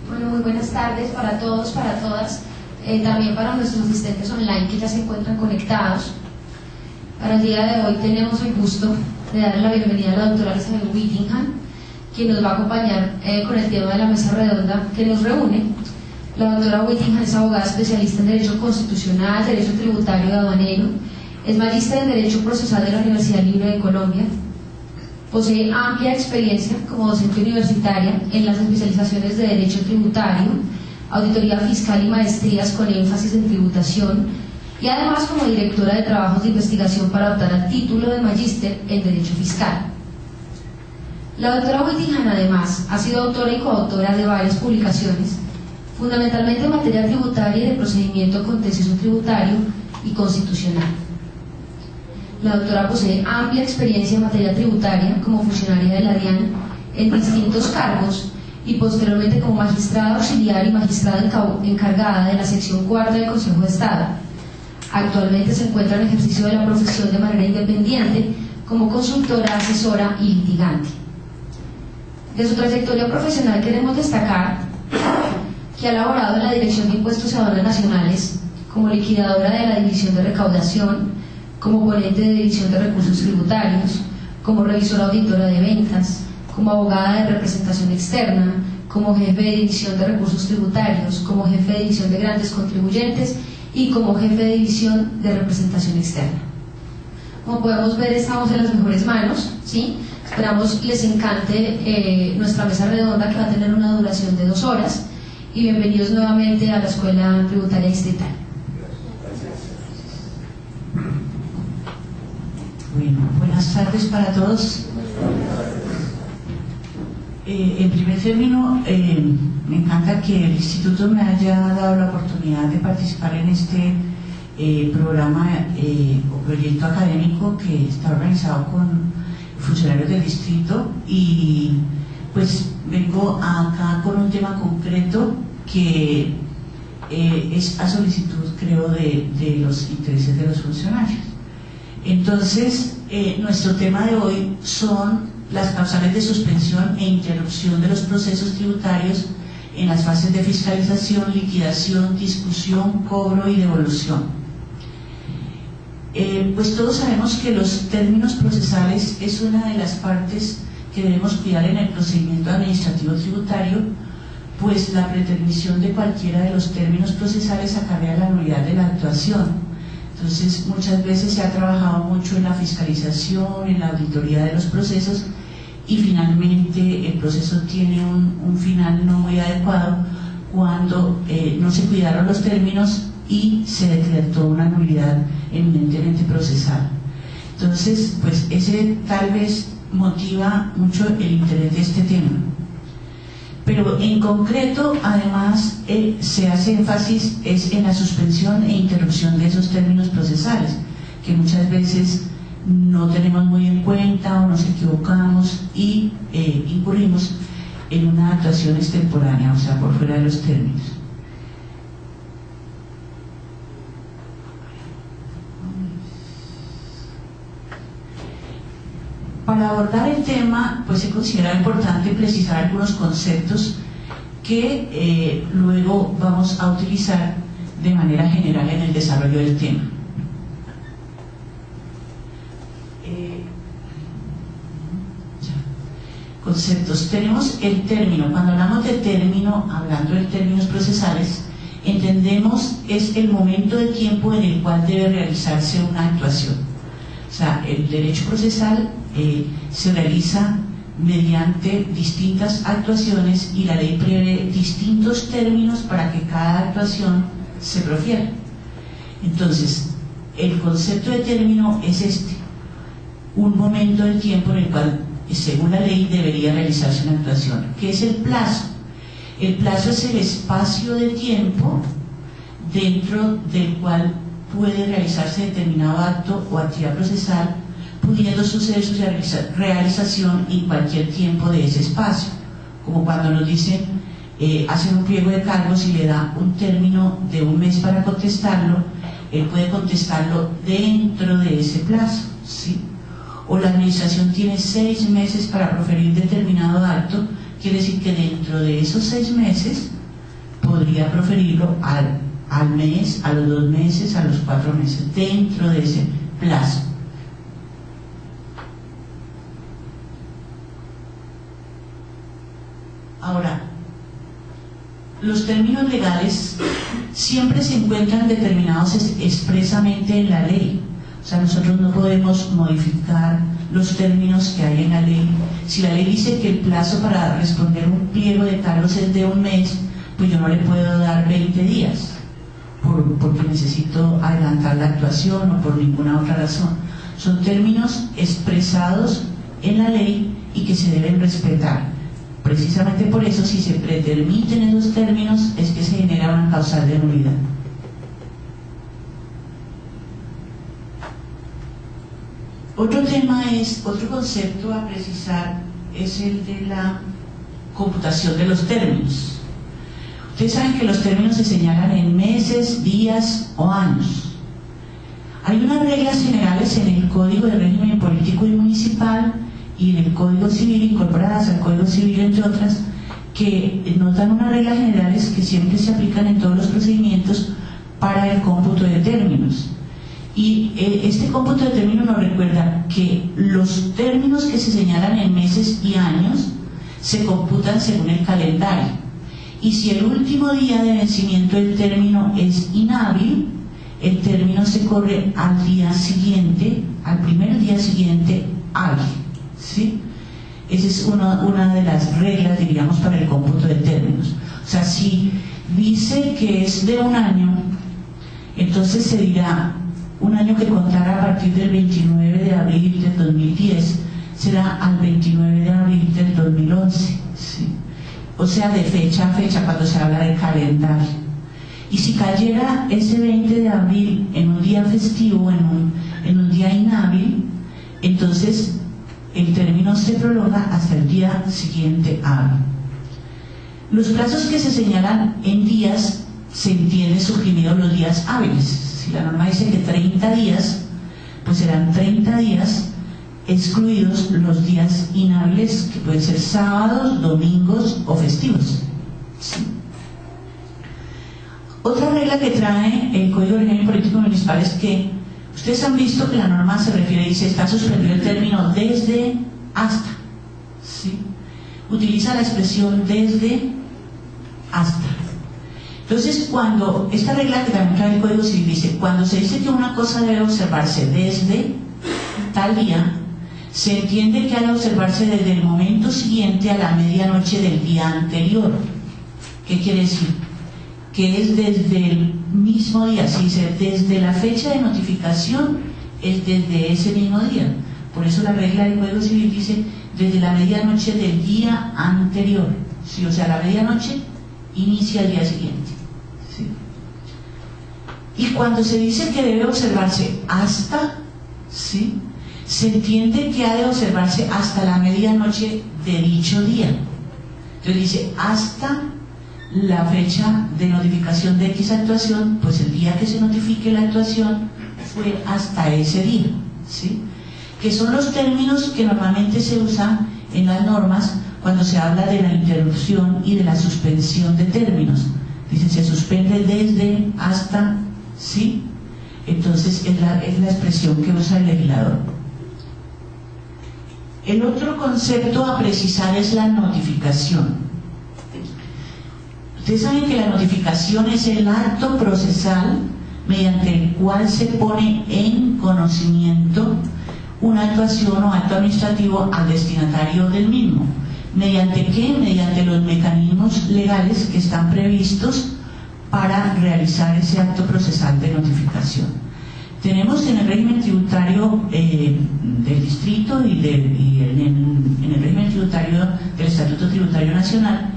Bueno, muy buenas tardes para todos, para todas, también para nuestros asistentes online que ya se encuentran conectados. Para el día de hoy tenemos el gusto de darle la bienvenida a la doctora Isabel Whittingham, quien nos va a acompañar con el tema de la mesa redonda que nos reúne. La doctora Whittingham es abogada especialista en Derecho Constitucional, Derecho Tributario y Aduanero, es magíster en Derecho Procesal de la Universidad Libre de Colombia, posee amplia experiencia como docente universitaria en las especializaciones de Derecho Tributario, Auditoría Fiscal y maestrías con énfasis en tributación, y además como directora de trabajos de investigación para optar al título de magíster en Derecho Fiscal. La doctora Whittingham además ha sido autora y coautora de varias publicaciones, fundamentalmente en materia tributaria y de procedimiento contencioso tributario y constitucional. La doctora posee amplia experiencia en materia tributaria como funcionaria de la DIAN en distintos cargos y posteriormente como magistrada auxiliar y magistrada encargada de la sección cuarta del Consejo de Estado. Actualmente se encuentra en ejercicio de la profesión de manera independiente como consultora, asesora y litigante. De su trayectoria profesional queremos destacar que ha laborado en la Dirección de Impuestos y Aduanas Nacionales como liquidadora de la División de Recaudación, como ponente de División de Recursos Tributarios, como revisora auditora de ventas, como abogada de representación externa, como jefe de División de Recursos Tributarios, como jefe de División de Grandes Contribuyentes y como jefe de División de Representación Externa. Como podemos ver, estamos en las mejores manos, ¿sí? Esperamos les encante nuestra mesa redonda, que va a tener una duración de 2 horas, y bienvenidos nuevamente a la Escuela Tributaria Distrital. Bueno, buenas tardes para todos. En primer término, me encanta que el Instituto me haya dado la oportunidad de participar en este programa o proyecto académico que está organizado con funcionarios del distrito, y pues vengo acá con un tema concreto que es a solicitud, creo, de los intereses de los funcionarios. Entonces, nuestro tema de hoy son las causales de suspensión e interrupción de los procesos tributarios en las fases de fiscalización, liquidación, discusión, cobro y devolución. Pues todos sabemos que los términos procesales es una de las partes que debemos cuidar en el procedimiento administrativo tributario, pues la pretermisión de cualquiera de los términos procesales acarrea la nulidad de la actuación. Entonces, muchas veces se ha trabajado mucho en la fiscalización, en la auditoría de los procesos, y finalmente el proceso tiene un final no muy adecuado cuando no se cuidaron los términos y se decretó una nulidad eminentemente procesal. Entonces, pues ese tal vez motiva mucho el interés de este tema. Pero en concreto, además, se hace énfasis en la suspensión e interrupción de esos términos procesales, que muchas veces no tenemos muy en cuenta o nos equivocamos y incurrimos en una actuación extemporánea, o sea, por fuera de los términos. Para abordar el tema, pues he considerado importante precisar algunos conceptos que luego vamos a utilizar de manera general en el desarrollo del tema. Conceptos. Tenemos el término. Cuando hablamos de término, hablando de términos procesales, entendemos es el momento de tiempo en el cual debe realizarse una actuación. O sea, el derecho procesal se realiza mediante distintas actuaciones y la ley prevé distintos términos para que cada actuación se profiera. Entonces, el concepto de término es este: un momento del tiempo en el cual, según la ley, debería realizarse una actuación. ¿Qué es el plazo? El plazo es el espacio de tiempo dentro del cual puede realizarse determinado acto o actividad procesal, pudiendo suceder su realización en cualquier tiempo de ese espacio. Como cuando nos dicen hacen un pliego de cargos y le da un término de un mes para contestarlo, él puede contestarlo dentro de ese plazo, ¿sí? O la administración tiene 6 meses para proferir determinado acto, quiere decir que dentro de esos 6 meses podría proferirlo al mes, a los 2 meses, a los 4 meses, dentro de ese plazo. Ahora, los términos legales siempre se encuentran determinados expresamente en la ley. O sea, nosotros no podemos modificar los términos que hay en la ley. Si la ley dice que el plazo para responder un pliego de cargos es de 1 mes, pues yo no le puedo dar 20 días, porque necesito adelantar la actuación o por ninguna otra razón. Son términos expresados en la ley y que se deben respetar. Precisamente por eso, si se pretermiten esos términos, es que se genera una causal de nulidad. Otro concepto a precisar es el de la computación de los términos. Ustedes saben que los términos se señalan en meses, días o años. Hay unas reglas generales en el Código de Régimen Político y Municipal y en el Código Civil, incorporadas al Código Civil, entre otras, que nos dan unas reglas generales que siempre se aplican en todos los procedimientos para el cómputo de términos. Y este cómputo de términos nos recuerda que los términos que se señalan en meses y años se computan según el calendario. Y si el último día de vencimiento del término es inhábil, el término se corre al día siguiente, al primer día siguiente hábil, ¿sí? Esa es una de las reglas, diríamos, para el cómputo de términos. O sea, si dice que es de 1 año, entonces se dirá 1 año que contará a partir del 29 de abril del 2010 será al 29 de abril del 2011, ¿sí? O sea, de fecha a fecha cuando se habla de calendario. Y si cayera ese 20 de abril en un día festivo, en un día inhábil, entonces el término se prolonga hasta el día siguiente hábil. Los plazos que se señalan en días se entienden suprimidos los días hábiles. Si la norma dice que 30 días, pues serán 30 días excluidos los días inhábiles, que pueden ser sábados, domingos o festivos, ¿sí? Otra regla que trae el Código de Régimen Político Municipal es que ustedes han visto que la norma se refiere, dice, está suspendido el término desde hasta, ¿sí? Utiliza la expresión desde hasta. Entonces, cuando esta regla que también trae el Código Civil dice, cuando se dice que una cosa debe observarse desde tal día, se entiende que ha de observarse desde el momento siguiente a la medianoche del día anterior. ¿Qué quiere decir? Que es desde el mismo día. Si dice desde la fecha de notificación, es desde ese mismo día. Por eso la regla del Código Civil dice desde la medianoche del día anterior, ¿sí? O sea, la medianoche inicia el día siguiente, ¿sí? Y cuando se dice que debe observarse hasta, ¿sí?, se entiende que ha de observarse hasta la medianoche de dicho día. Entonces dice hasta la fecha de notificación de X actuación, pues el día que se notifique la actuación fue hasta ese día, ¿sí? Que son los términos que normalmente se usan en las normas cuando se habla de la interrupción y de la suspensión de términos. Dice, se suspende desde hasta, ¿sí? Entonces es la expresión que usa el legislador. El otro concepto a precisar es la notificación. Ustedes saben que la notificación es el acto procesal mediante el cual se pone en conocimiento una actuación o acto administrativo al destinatario del mismo. ¿Mediante qué? Mediante los mecanismos legales que están previstos para realizar ese acto procesal de notificación. Tenemos en el régimen tributario del distrito y en el régimen tributario del Estatuto Tributario Nacional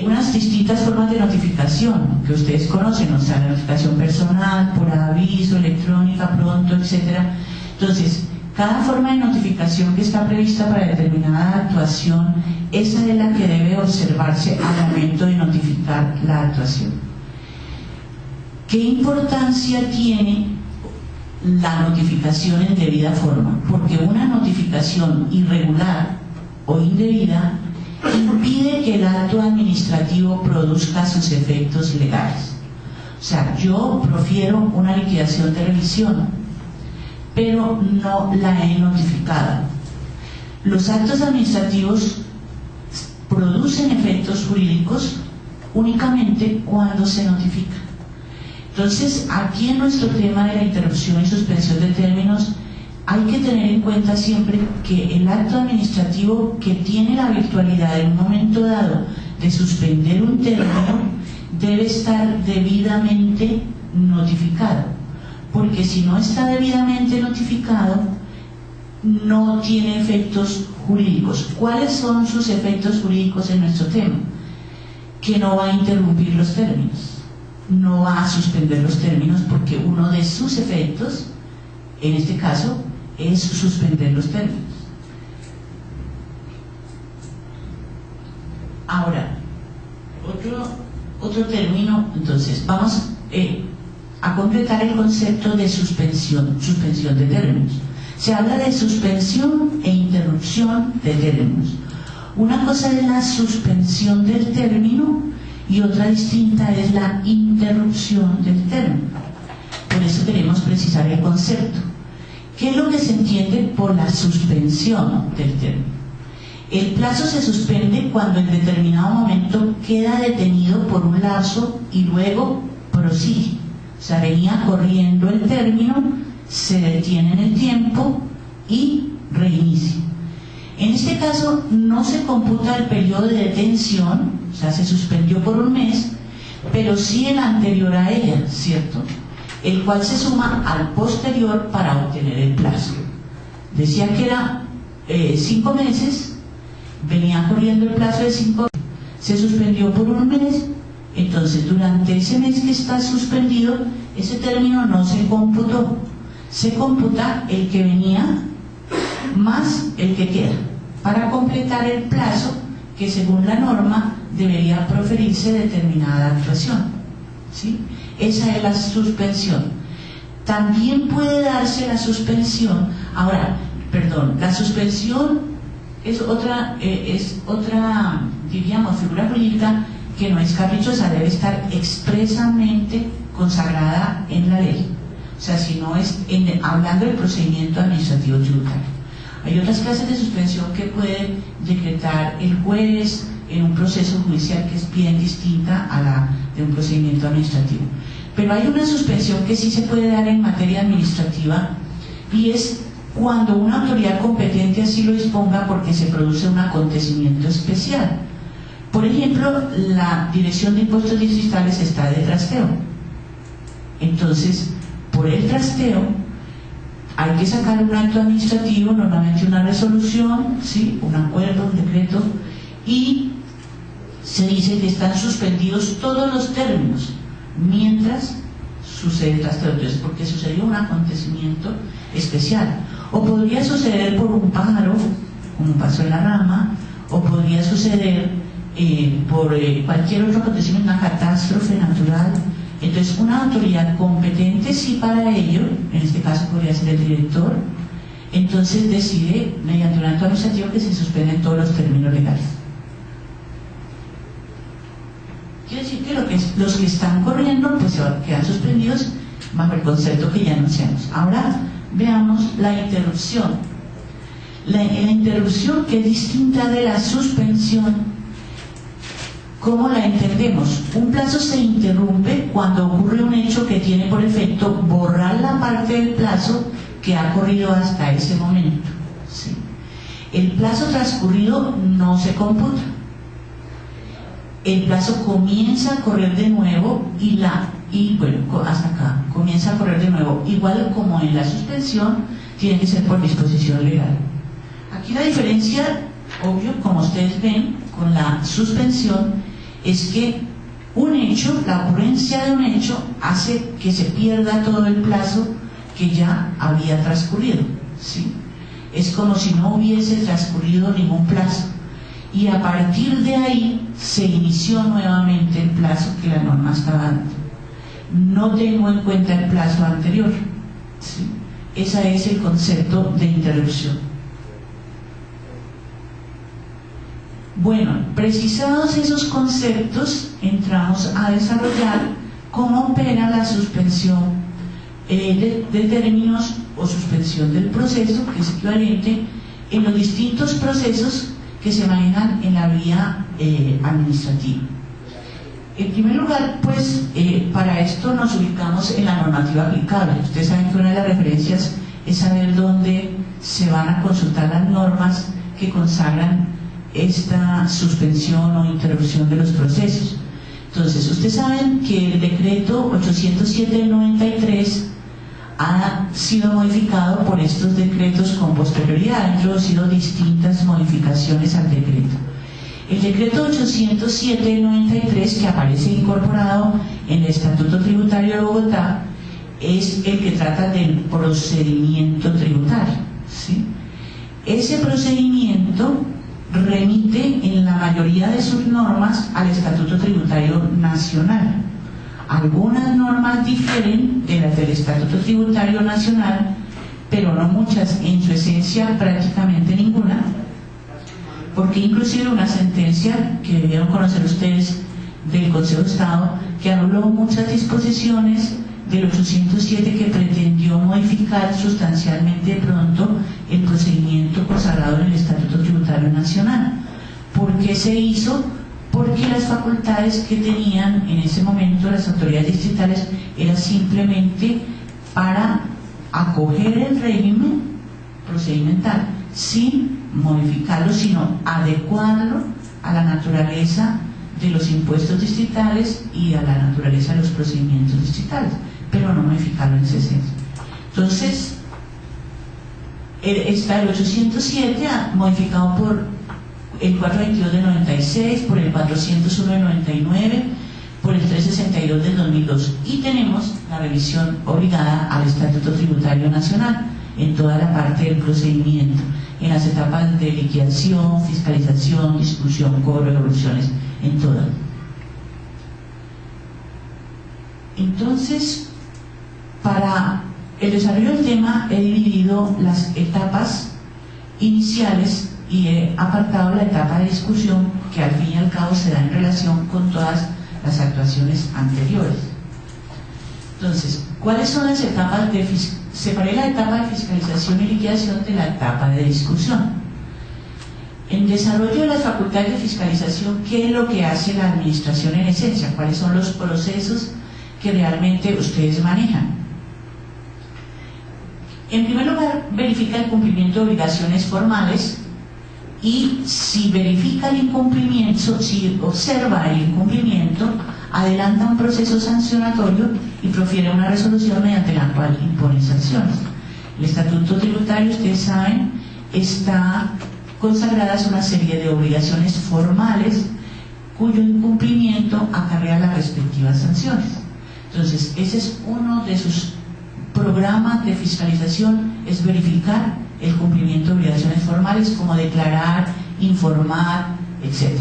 unas distintas formas de notificación que ustedes conocen, o sea, la notificación personal, por aviso, electrónica, pronto, etc. Entonces, Cada forma de notificación que está prevista para determinada actuación, esa es la que debe observarse al momento de notificar la actuación. ¿Qué importancia tiene la notificación en debida forma? Porque una notificación irregular o indebida impide que el acto administrativo produzca sus efectos legales. O sea, yo profiero una liquidación de revisión, pero no la he notificado. Los actos administrativos producen efectos jurídicos únicamente cuando se notifica. Entonces, aquí en nuestro tema de la interrupción y suspensión de términos, hay que tener en cuenta siempre que el acto administrativo que tiene la virtualidad en un momento dado de suspender un término debe estar debidamente notificado, porque si no está debidamente notificado no tiene efectos jurídicos. ¿Cuáles son sus efectos jurídicos en nuestro tema? Que no va a interrumpir los términos, no va a suspender los términos, porque uno de sus efectos, en este caso, es suspender los términos. Ahora, otro término, entonces, vamos a completar el concepto de suspensión de términos. Se habla de suspensión e interrupción de términos. Una cosa es la suspensión del término y otra distinta es la interrupción del término. Por eso queremos precisar el concepto. ¿Qué es lo que se entiende por la suspensión del término? El plazo se suspende cuando en determinado momento queda detenido por un lapso y luego prosigue. O sea, venía corriendo el término, se detiene en el tiempo y reinicia. En este caso no se computa el periodo de detención, o sea, se suspendió por un mes, pero sí el anterior a ella, ¿cierto?, el cual se suma al posterior para obtener el plazo. Decía que era 5 meses, venía corriendo el plazo de 5 meses, se suspendió por un mes, entonces durante ese mes que está suspendido, ese término no se computó, se computa el que venía más el que queda, para completar el plazo que según la norma debería proferirse determinada actuación, ¿sí? Esa es la suspensión. También puede darse la suspensión. Ahora, perdón, la suspensión es otra, diríamos, figura jurídica que no es caprichosa, debe estar expresamente consagrada en la ley. O sea, si no es hablando del procedimiento administrativo tributario. Hay otras clases de suspensión que puede decretar el juez en un proceso judicial que es bien distinta a la de un procedimiento administrativo. Pero hay una suspensión que sí se puede dar en materia administrativa y es cuando una autoridad competente así lo disponga porque se produce un acontecimiento especial. Por ejemplo, la Dirección de Impuestos Distritales está de trasteo. Entonces, por el trasteo hay que sacar un acto administrativo, normalmente una resolución, ¿sí?, un acuerdo, un decreto, y se dice que están suspendidos todos los términos mientras sucede el trasteo. Entonces, porque sucedió un acontecimiento especial. O podría suceder por un pájaro, como pasó en la rama, o podría suceder por cualquier otro acontecimiento, una catástrofe natural. Entonces, una autoridad competente, sí, para ello, en este caso podría ser el director, entonces decide, mediante un acto administrativo, que se suspenden todos los términos legales. Quiere decir que los que están corriendo, pues se quedan suspendidos bajo el concepto que ya anunciamos. Ahora veamos la interrupción. La interrupción, que es distinta de la suspensión, ¿cómo la entendemos? Un plazo se interrumpe cuando ocurre un hecho que tiene por efecto borrar la parte del plazo que ha corrido hasta ese momento, ¿sí? El plazo transcurrido no se computa. El plazo comienza a correr de nuevo y bueno, hasta acá, comienza a correr de nuevo. Igual como en la suspensión, tiene que ser por disposición legal. Aquí la diferencia, obvio, como ustedes ven, con la suspensión, es que un hecho, la ocurrencia de un hecho, hace que se pierda todo el plazo que ya había transcurrido, ¿sí? es como si no hubiese transcurrido ningún plazo. Y a partir de ahí se inició nuevamente el plazo que la norma estaba dando. No tengo en cuenta el plazo anterior, ¿sí? Ese es el concepto de interrupción. Bueno, precisados esos conceptos, entramos a desarrollar cómo opera la suspensión de términos o suspensión del proceso, que es equivalente en los distintos procesos que se manejan en la vía administrativa. En primer lugar, pues, para esto nos ubicamos en la normativa aplicable. Ustedes saben que una de las referencias es saber dónde se van a consultar las normas que consagran esta suspensión o interrupción de los procesos. Entonces, ustedes saben que el decreto 807 del 93 ha sido modificado por estos decretos con posterioridad, han introducido distintas modificaciones al decreto. El decreto 807 del 93, que aparece incorporado en el Estatuto Tributario de Bogotá, es el que trata del procedimiento tributario, ¿sí? Ese procedimiento remite en la mayoría de sus normas al Estatuto Tributario Nacional. Algunas normas difieren de las del Estatuto Tributario Nacional, pero no muchas, en su esencia prácticamente ninguna, porque inclusive una sentencia que debieron conocer ustedes del Consejo de Estado, que anuló muchas disposiciones del 807 que pretendió modificar sustancialmente de pronto el procedimiento consagrado en el Estatuto Tributario Nacional. ¿Por qué se hizo? Porque las facultades que tenían en ese momento las autoridades distritales era simplemente para acoger el régimen procedimental sin modificarlo, sino adecuarlo a la naturaleza de los impuestos distritales y a la naturaleza de los procedimientos distritales, pero no modificarlo en ese senso. Entonces, está el 807 modificado por el 422 del 96, por el 401 del 99, por el 362 del 2002, y tenemos la revisión obligada al Estatuto Tributario Nacional en toda la parte del procedimiento, en las etapas de liquidación, fiscalización, discusión, cobro, devoluciones, en todas. Entonces, para el desarrollo del tema he dividido las etapas iniciales y he apartado la etapa de discusión, que al fin y al cabo se da en relación con todas las actuaciones anteriores. Entonces, ¿cuáles son las etapas de fiscalización? Separé la etapa de fiscalización y liquidación de la etapa de discusión. En desarrollo de las facultades de fiscalización, ¿qué es lo que hace la administración en esencia? ¿Cuáles son los procesos que realmente ustedes manejan? En primer lugar, verifica el cumplimiento de obligaciones formales, y si verifica el incumplimiento, si observa el incumplimiento, adelanta un proceso sancionatorio y profiere una resolución mediante la cual impone sanciones. El Estatuto Tributario, ustedes saben, está consagradas una serie de obligaciones formales cuyo incumplimiento acarrea las respectivas sanciones. Entonces, ese es uno de sus programas de fiscalización, es verificar el cumplimiento de obligaciones formales como declarar, informar, etc.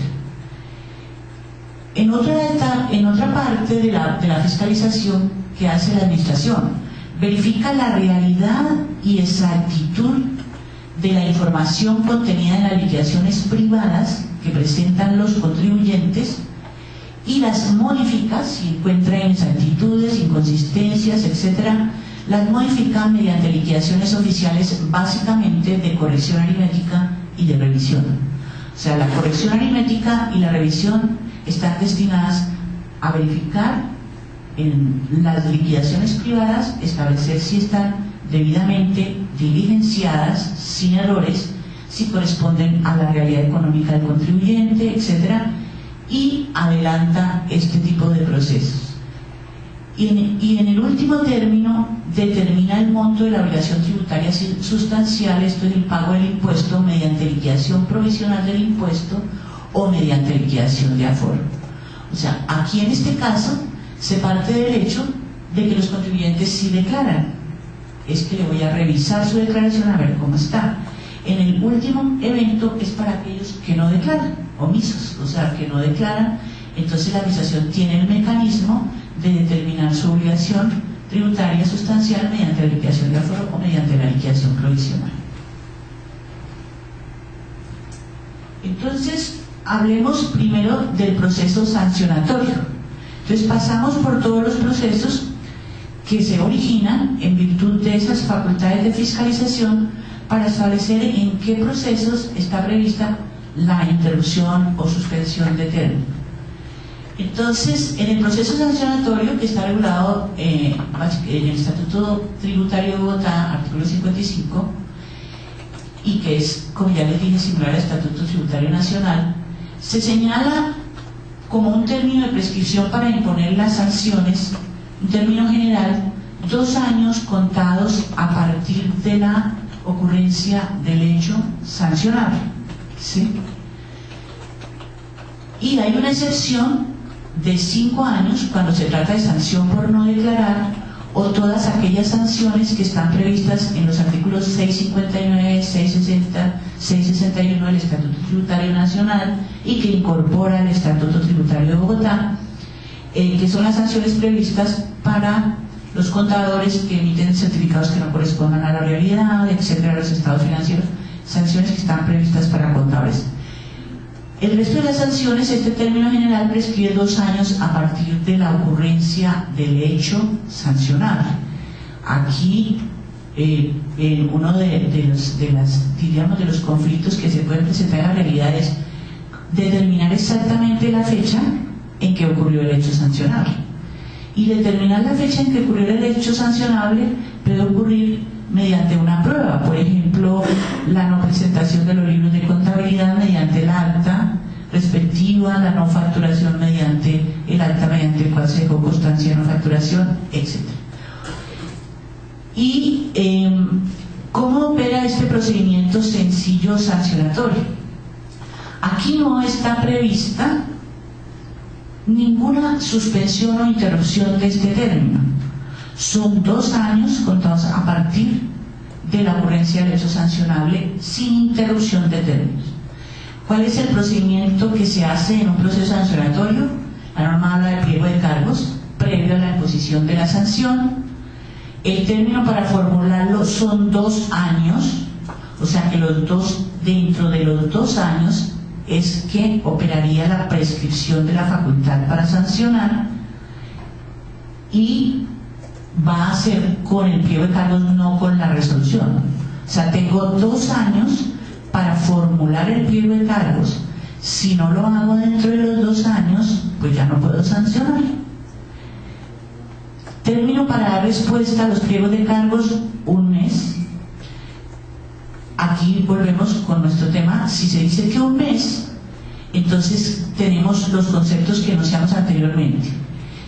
En otra parte de la fiscalización que hace la administración, verifica la realidad y exactitud de la información contenida en las liquidaciones privadas que presentan los contribuyentes y las modifica si encuentra inexactitudes, inconsistencias, etc. Las modifica mediante liquidaciones oficiales, básicamente de corrección aritmética y de revisión. O sea, la corrección aritmética y la revisión están destinadas a verificar en las liquidaciones privadas, establecer si están debidamente diligenciadas, sin errores, si corresponden a la realidad económica del contribuyente, etc. Y adelanta este tipo de procesos. Y en el último término, determina el monto de la obligación tributaria sustancial, esto es el pago del impuesto mediante liquidación provisional del impuesto o mediante liquidación de aforo. O sea, aquí en este caso se parte del hecho de que los contribuyentes sí declaran. Es que le voy a revisar su declaración a ver cómo está. En el último evento es para aquellos que no declaran, omisos, o sea, que no declaran. Entonces la administración tiene el mecanismo de determinar su obligación tributaria sustancial mediante la liquidación de aforo o mediante la liquidación provisional. Entonces, hablemos primero del proceso sancionatorio. Entonces, pasamos por todos los procesos que se originan en virtud de esas facultades de fiscalización para establecer en qué procesos está prevista la interrupción o suspensión de término. Entonces, en el proceso sancionatorio, que está regulado en el Estatuto Tributario de Bogotá, artículo 55, y que es, como ya les dije, similar al Estatuto Tributario Nacional, se señala como un término de prescripción para imponer las sanciones, un término general, 2 años contados a partir de la ocurrencia del hecho sancionable, ¿sí? Y hay una excepción de 5 años cuando se trata de sanción por no declarar o todas aquellas sanciones que están previstas en los artículos 659, 660, 661 del Estatuto Tributario Nacional y que incorpora el Estatuto Tributario de Bogotá, que son las sanciones previstas para los contadores que emiten certificados que no correspondan a la realidad, etcétera, los estados financieros, sanciones que están previstas para contadores. El resto de las sanciones, este término general prescribe 2 años a partir de la ocurrencia del hecho sancionable. Aquí, uno de los conflictos que se pueden presentar en la realidad es determinar exactamente la fecha en que ocurrió el hecho sancionable. Y determinar la fecha en que ocurrió el hecho sancionable puede ocurrir mediante una prueba, por ejemplo, la no presentación de los libros de contabilidad mediante el acta respectiva, la no facturación mediante el acta mediante el cual se dejó constancia de no facturación, etc. ¿Y cómo opera este procedimiento sencillo sancionatorio? Aquí no está prevista ninguna suspensión o interrupción de este término. Son 2 años contados a partir de la ocurrencia del hecho sancionable sin interrupción de términos. ¿Cuál es el procedimiento que se hace en un proceso sancionatorio? La norma habla de pliego de cargos previo a la imposición de la sanción. El término para formularlo son 2 años, o sea que dentro de los 2 años es que operaría la prescripción de la facultad para sancionar, y va a ser con el pliego de cargos, no con la resolución. O sea, tengo 2 años para formular el pliego de cargos. Si no lo hago dentro de los 2 años, pues ya no puedo sancionar. Término para dar respuesta a los pliegos de cargos, 1 mes. Aquí volvemos con nuestro tema. Si se dice que 1 mes, entonces tenemos los conceptos que enunciamos anteriormente.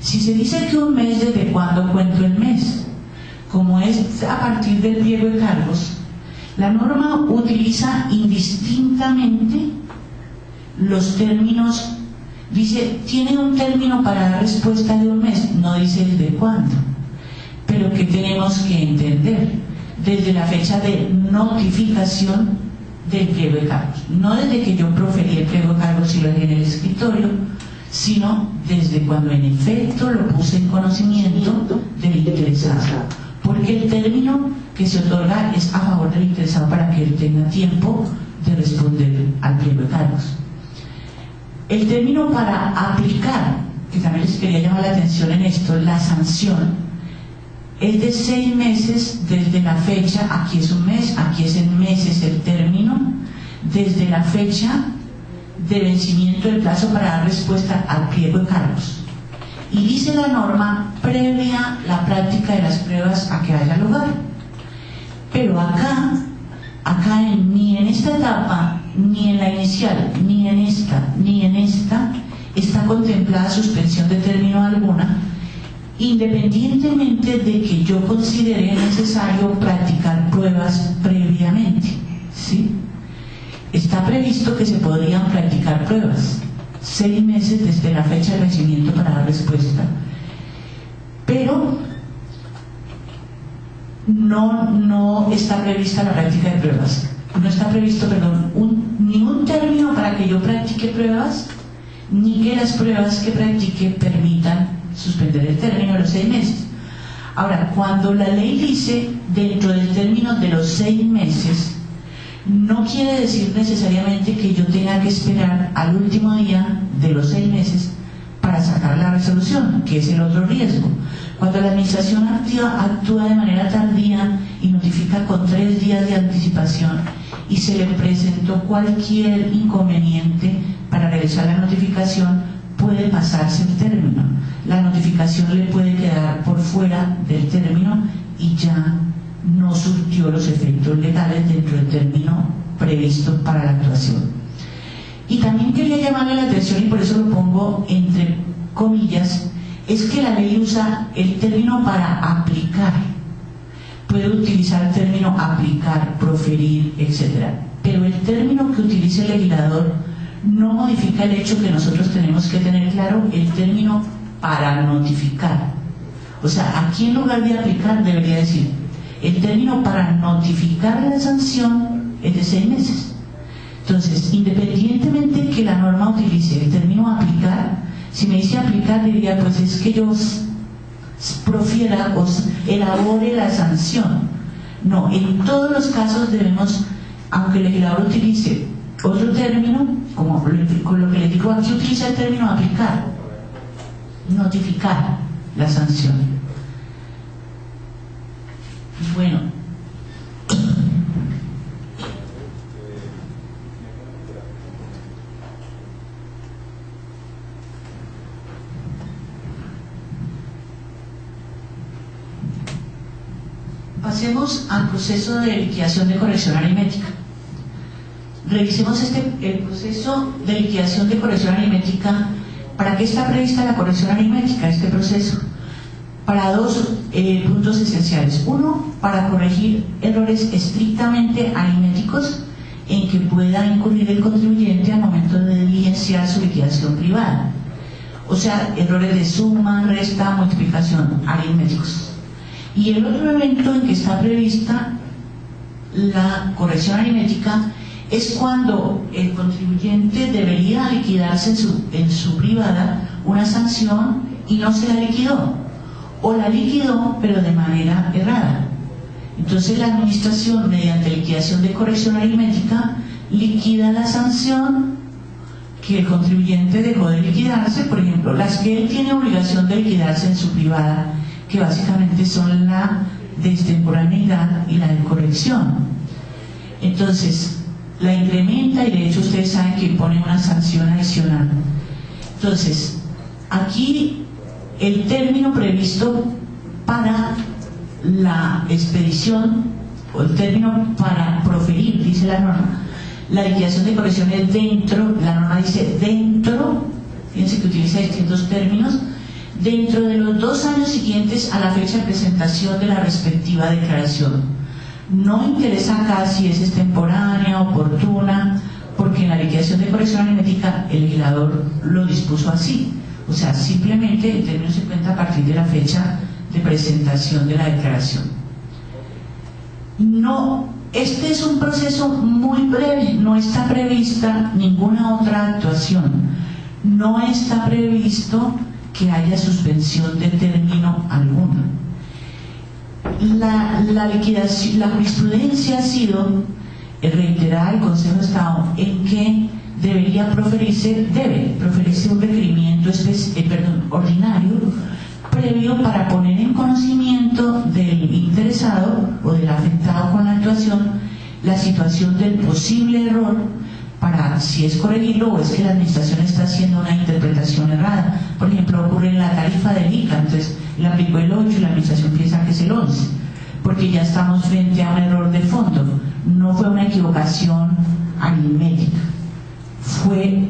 Si se dice que 1 mes, ¿desde cuándo cuento el mes? Como es a partir del pliego de cargos, la norma utiliza indistintamente los términos. Dice, tiene un término para dar respuesta de 1 mes, no dice desde cuándo. Pero ¿qué tenemos que entender? Desde la fecha de notificación del pliego de cargos. No desde que yo proferí el pliego de cargos y lo dejé en el escritorio, sino desde cuando en efecto lo puse en conocimiento del interesado. Porque el término que se otorga es a favor del interesado para que él tenga tiempo de responder al pliego de cargos. El término para aplicar, que también les quería llamar la atención en esto, la sanción, es de 6 meses desde la fecha. Aquí es 1 mes, aquí es en meses el término, desde la fecha de vencimiento del plazo para dar respuesta al pliego de cargos. Y dice la norma, previa la práctica de las pruebas a que haya lugar. Pero acá ni en esta etapa, ni en la inicial, ni en esta, está contemplada suspensión de término alguna, independientemente de que yo considere necesario practicar pruebas previamente, ¿sí? Está previsto que se podrían practicar pruebas 6 meses desde la fecha de vencimiento para dar respuesta, pero no está prevista la práctica de pruebas no está previsto, perdón, ningún término para que yo practique pruebas, ni que las pruebas que practique permitan suspender el término de los 6 meses. Ahora, cuando la ley dice dentro del término de los 6 meses, no quiere decir necesariamente que yo tenga que esperar al último día de los 6 meses para sacar la resolución, que es el otro riesgo. Cuando la administración actúa de manera tardía y notifica con 3 días de anticipación y se le presentó cualquier inconveniente para realizar la notificación, puede pasarse el término. La notificación le puede quedar por fuera del término y ya no surtió los efectos legales dentro del término previsto para la actuación. Y también quería llamarle la atención, y por eso lo pongo entre comillas, es que la ley usa el término para aplicar. Puede utilizar el término aplicar, proferir, etc. Pero el término que utilice el legislador no modifica el hecho que nosotros tenemos que tener claro, el término para notificar. O sea, aquí en lugar de aplicar debería decir, el término para notificar la sanción es de 6 meses. Entonces, independientemente que la norma utilice el término aplicar, si me dice aplicar, diría, pues es que yo profiera o elabore la sanción. No, en todos los casos debemos, aunque el legislador utilice otro término, como con lo que le digo aquí, utiliza el término aplicar, notificar la sanción. Bueno, pasemos al proceso de liquidación de corrección aritmética. Revisemos el proceso de liquidación de corrección aritmética. ¿Para qué está prevista la corrección aritmética, este proceso? Para 2 puntos esenciales. Uno, para corregir errores estrictamente aritméticos en que pueda incurrir el contribuyente al momento de diligenciar su liquidación privada. O sea, errores de suma, resta, multiplicación, aritméticos. Y el otro evento en que está prevista la corrección aritmética es cuando el contribuyente debería liquidarse en su privada una sanción y no se la liquidó, o la liquidó pero de manera errada. Entonces la administración, mediante liquidación de corrección aritmética, liquida la sanción que el contribuyente dejó de liquidarse, por ejemplo, las que él tiene obligación de liquidarse en su privada, que básicamente son la de extemporaneidad y la de corrección. Entonces la incrementa y de hecho ustedes saben que pone una sanción adicional. Entonces, aquí el término previsto para la expedición, o el término para proferir, dice la norma, la liquidación de corrección es dentro, la norma dice dentro, fíjense que utiliza distintos términos, dentro de los 2 años siguientes a la fecha de presentación de la respectiva declaración. No interesa acá si es extemporánea, oportuna, porque en la liquidación de corrección aritmética el legislador lo dispuso así. O sea, simplemente el término se cuenta a partir de la fecha de presentación de la declaración. No, este es un proceso muy breve, no está prevista ninguna otra actuación. No está previsto que haya suspensión de término alguna. La liquidación, la jurisprudencia ha sido reiterada al Consejo de Estado en que debe proferirse un requerimiento ordinario previo para poner en conocimiento del interesado o del afectado con la actuación la situación del posible error, para si es corregirlo o es que la administración está haciendo una interpretación errada. Por ejemplo, ocurre en la tarifa del ICA, entonces le aplicó el 8 y la administración piensa que es el 11, porque ya estamos frente a un error de fondo. No fue una equivocación aritmética, fue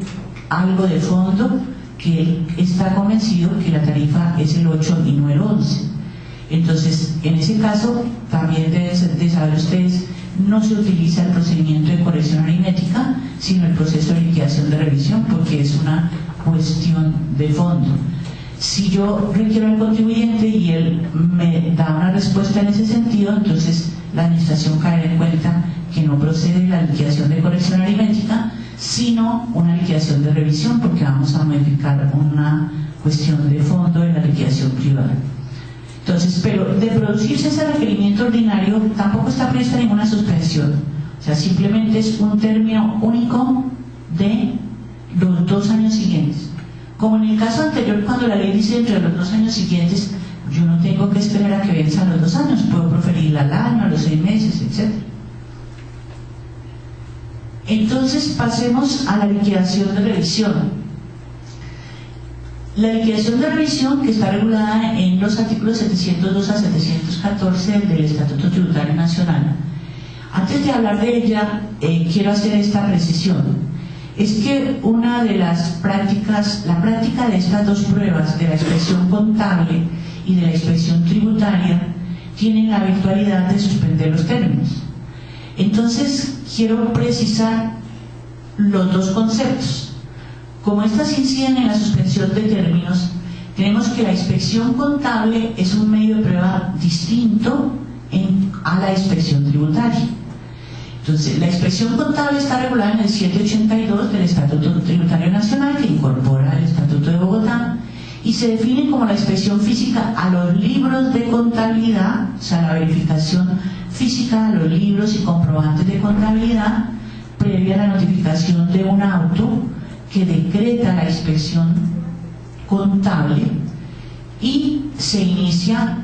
algo de fondo que él está convencido que la tarifa es el 8 y no el 11. Entonces, en ese caso, también deben de saber ustedes, no se utiliza el procedimiento de corrección aritmética, sino el proceso de liquidación de revisión, porque es una cuestión de fondo. Si yo requiero al contribuyente y él me da una respuesta en ese sentido, entonces la administración caerá en cuenta que no procede de la liquidación de corrección aritmética, sino una liquidación de revisión, porque vamos a modificar una cuestión de fondo de la liquidación privada. Entonces, pero de producirse ese requerimiento ordinario, tampoco está prevista ninguna suspensión. O sea, simplemente es un término único de los 2 años siguientes. Como en el caso anterior, cuando la ley dice entre los 2 años siguientes, yo no tengo que esperar a que venzan los 2 años, puedo proferirla al año, a los 6 meses, etc. Entonces, pasemos a la liquidación de revisión. La liquidación de revisión, que está regulada en los artículos 702 a 714 del Estatuto Tributario Nacional. Antes de hablar de ella, quiero hacer esta precisión. Es que una de las prácticas, la práctica de estas 2 pruebas, de la inspección contable y de la inspección tributaria, tienen la virtualidad de suspender los términos. Entonces, quiero precisar los 2 conceptos. Como estas inciden en la suspensión de términos, tenemos que la inspección contable es un medio de prueba distinto a la inspección tributaria. Entonces, la inspección contable está regulada en el 782 del Estatuto Tributario Nacional, que incorpora el Estatuto de Bogotá, y se define como la inspección física a los libros de contabilidad, o sea, la verificación física a los libros y comprobantes de contabilidad, previa a la notificación de un auto que decreta la inspección contable, y se inicia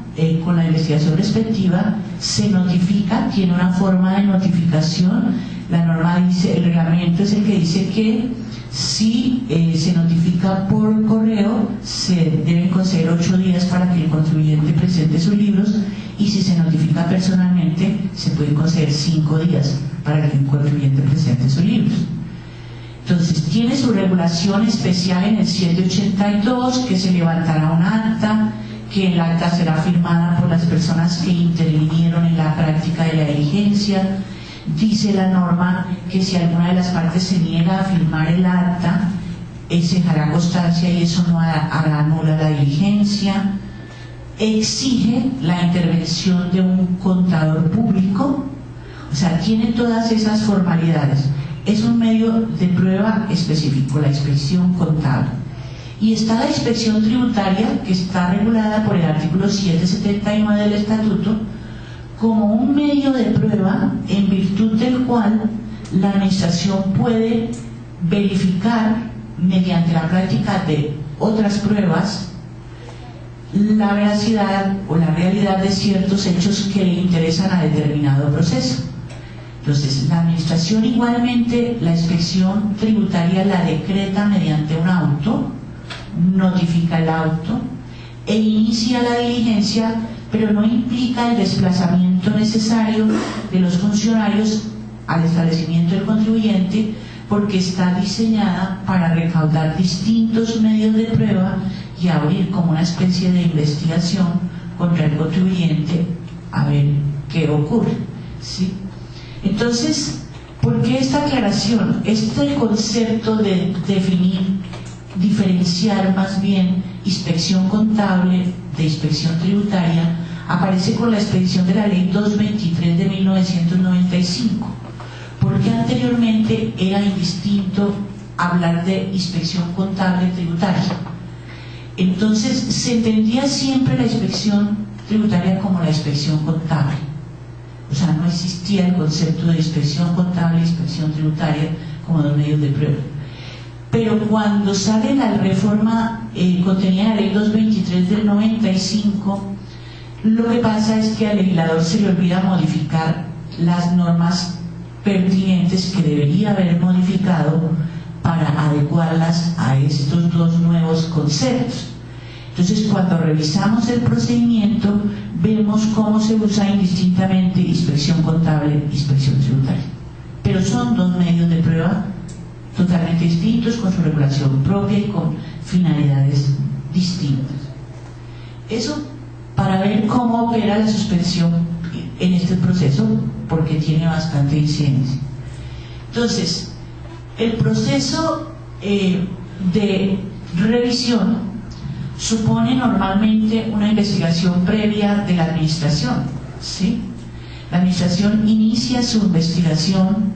con la investigación respectiva, se notifica, tiene una forma de notificación. La norma dice, el reglamento es el que dice que si se notifica por correo, se deben conceder 8 días para que el contribuyente presente sus libros, y si se notifica personalmente, se pueden conceder 5 días para que el contribuyente presente sus libros. Entonces, tiene su regulación especial en el 782, que se levantará un acta, que el acta será firmada por las personas que intervinieron en la práctica de la diligencia. Dice la norma que si alguna de las partes se niega a firmar el acta, se dejará constancia y eso no hará nula la diligencia. Exige la intervención de un contador público, o sea, tiene todas esas formalidades. Es un medio de prueba específico, la inspección contable. Y está la inspección tributaria, que está regulada por el artículo 779 del Estatuto, como un medio de prueba en virtud del cual la administración puede verificar, mediante la práctica de otras pruebas, la veracidad o la realidad de ciertos hechos que le interesan a determinado proceso. Entonces, la administración igualmente, la inspección tributaria la decreta mediante un auto, notifica el auto e inicia la diligencia, pero no implica el desplazamiento necesario de los funcionarios al establecimiento del contribuyente, porque está diseñada para recaudar distintos medios de prueba y abrir como una especie de investigación contra el contribuyente a ver qué ocurre, ¿sí? Entonces, ¿por qué esta aclaración? Este concepto de definir, diferenciar más bien inspección contable de inspección tributaria aparece con la expedición de la ley 223 de 1995, porque anteriormente era indistinto hablar de inspección contable tributaria. Entonces se entendía siempre la inspección tributaria como la inspección contable, o sea, no existía el concepto de inspección contable e inspección tributaria como 2 medios de prueba. Pero cuando sale la reforma contenida en la ley 223 del 95, lo que pasa es que al legislador se le olvida modificar las normas pertinentes que debería haber modificado para adecuarlas a estos 2 nuevos conceptos. Entonces, cuando revisamos el procedimiento, vemos cómo se usa indistintamente inspección contable e inspección tributaria. Pero son 2 medios de prueba totalmente distintos, con su regulación propia y con finalidades distintas. Eso para ver cómo opera la suspensión en este proceso, porque tiene bastante incidencia. Entonces, el proceso de revisión supone normalmente una investigación previa de la administración, ¿sí? La administración inicia su investigación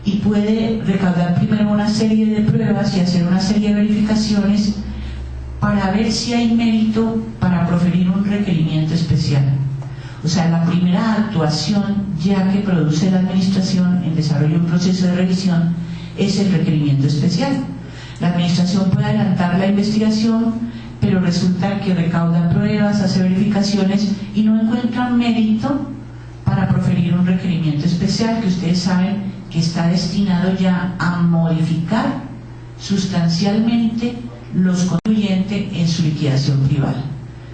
y puede recaudar primero una serie de pruebas y hacer una serie de verificaciones para ver si hay mérito para proferir un requerimiento especial. O sea, la primera actuación ya que produce la administración en desarrollo de un proceso de revisión es el requerimiento especial. La administración puede adelantar la investigación, pero resulta que recauda pruebas, hace verificaciones y no encuentra mérito para proferir un requerimiento especial que ustedes saben que está destinado ya a modificar sustancialmente los contribuyentes en su liquidación privada.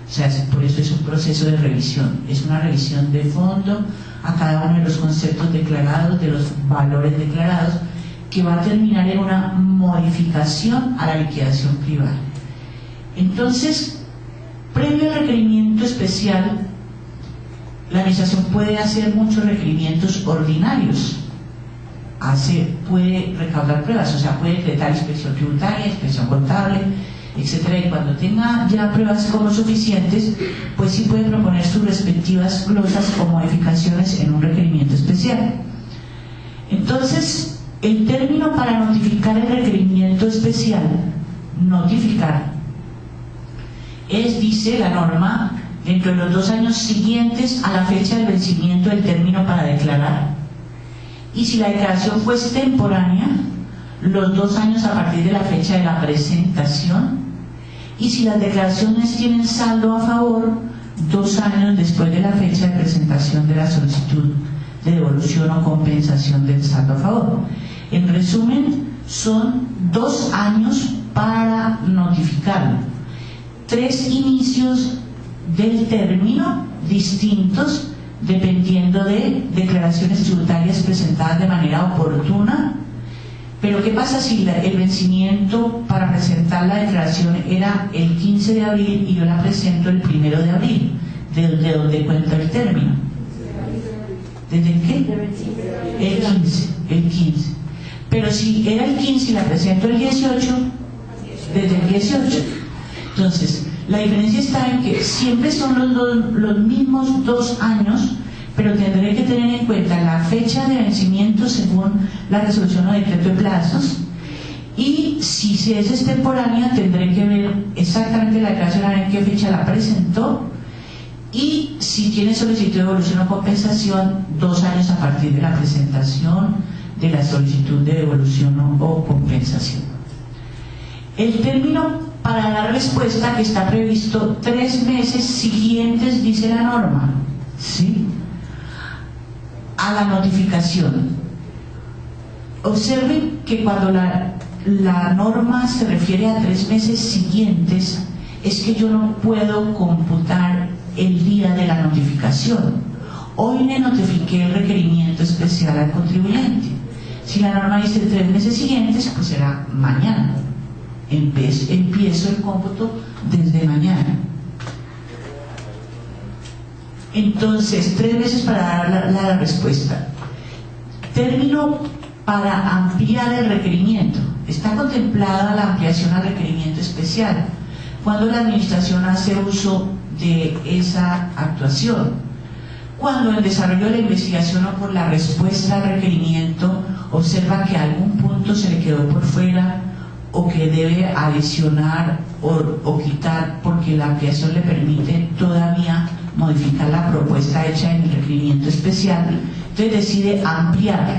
O sea, por eso es un proceso de revisión, es una revisión de fondo a cada uno de los conceptos declarados, de los valores declarados, que va a terminar en una modificación a la liquidación privada. Entonces, previo al requerimiento especial, la administración puede hacer muchos requerimientos ordinarios, puede recaudar pruebas, o sea, puede decretar inspección tributaria, inspección contable, etcétera, y cuando tenga ya pruebas como suficientes, pues sí puede proponer sus respectivas glosas o modificaciones en un requerimiento especial. Entonces, el término para notificar el requerimiento especial, notificar, dice la norma, dentro de los 2 años siguientes a la fecha del vencimiento del término para declarar, y si la declaración fuese temporánea, los 2 años a partir de la fecha de la presentación, y si las declaraciones tienen saldo a favor, 2 años después de la fecha de presentación de la solicitud de devolución o compensación del saldo a favor. En resumen, son 2 años para notificarlo. 3 inicios del término distintos dependiendo de declaraciones tributarias presentadas de manera oportuna. Pero ¿qué pasa si el vencimiento para presentar la declaración era el 15 de abril y yo la presento el 1 de abril? ¿De dónde cuenta el término? ¿Desde qué? El 15. Pero si era el 15 y la presento el 18, desde el 18. Entonces, la diferencia está en que siempre son los mismos 2 años, pero tendré que tener en cuenta la fecha de vencimiento según la resolución o decreto de plazos, y si es extemporánea tendré que ver exactamente la declaración, a ver en qué fecha la presentó, y si tiene solicitud de devolución o compensación, 2 años a partir de la presentación de la solicitud de devolución o compensación. El término para dar respuesta, que está previsto 3 meses siguientes, dice la norma, ¿sí?, a la notificación. Observen que cuando la norma se refiere a 3 meses siguientes, es que yo no puedo computar el día de la notificación. Hoy le notifiqué el requerimiento especial al contribuyente. Si la norma dice 3 meses siguientes, pues será mañana. Empiezo el cómputo desde mañana. Entonces, 3 meses para dar la respuesta. Término para ampliar el requerimiento. Está contemplada la ampliación al requerimiento especial cuando la administración hace uso de esa actuación. Cuando en desarrollo de la investigación o por la respuesta al requerimiento observa que algún punto se le quedó por fuera, o que debe adicionar o quitar porque la ampliación le permite todavía modificar la propuesta hecha en el requerimiento especial, entonces decide ampliarlo.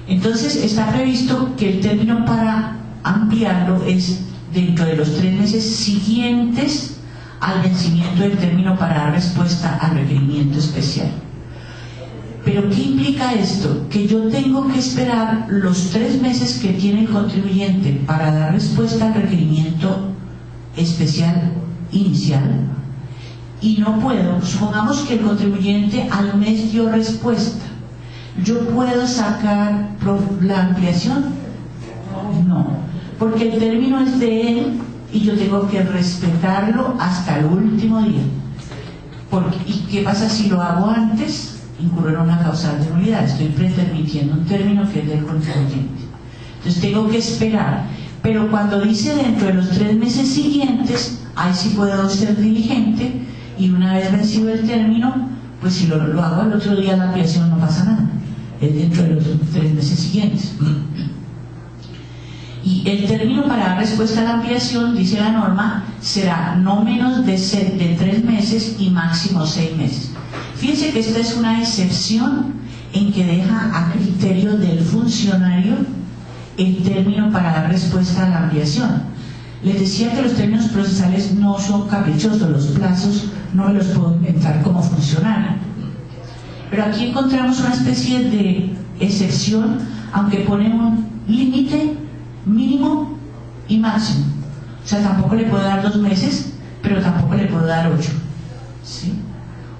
Entonces está previsto que el término para ampliarlo es dentro de los 3 meses siguientes al vencimiento del término para dar respuesta al requerimiento especial. ¿Pero qué implica esto? Que yo tengo que esperar los 3 meses que tiene el contribuyente para dar respuesta al requerimiento especial inicial, y no puedo, supongamos que el contribuyente al mes dio respuesta, ¿yo puedo sacar la ampliación? No, porque el término es de él y yo tengo que respetarlo hasta el último día. ¿Y qué pasa si lo hago antes? Incurre en una causal de nulidad, estoy pretermitiendo un término que es del contribuyente. Entonces tengo que esperar, pero cuando dice dentro de los 3 meses siguientes, ahí sí puedo ser diligente y una vez vencido el término, pues si lo hago al otro día la ampliación no pasa nada, es dentro de los 3 meses siguientes. Y el término para dar respuesta a la ampliación, dice la norma, será no menos de 3 meses y máximo 6 meses. Fíjense que esta es una excepción en que deja a criterio del funcionario el término para dar respuesta a la ampliación. Les decía que los términos procesales no son caprichosos, los plazos no me los puedo inventar como funcionario. Pero aquí encontramos una especie de excepción, aunque pone un límite mínimo y máximo. O sea, tampoco le puedo dar 2 meses, pero tampoco le puedo dar 8. ¿Sí?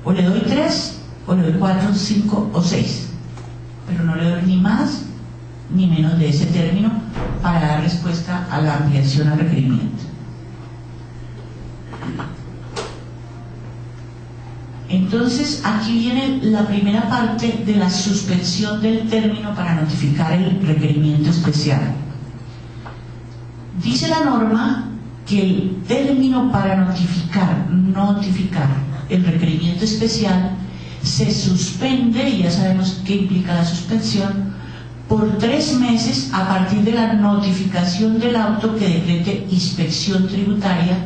O le doy 3, o le doy 4, 5 o 6. Pero no le doy ni más ni menos de ese término para dar respuesta a la ampliación al requerimiento. Entonces, aquí viene la primera parte de la suspensión del término para notificar el requerimiento especial. Dice la norma que el término para notificar el requerimiento especial se suspende, y ya sabemos qué implica la suspensión, por 3 meses a partir de la notificación del auto que decrete inspección tributaria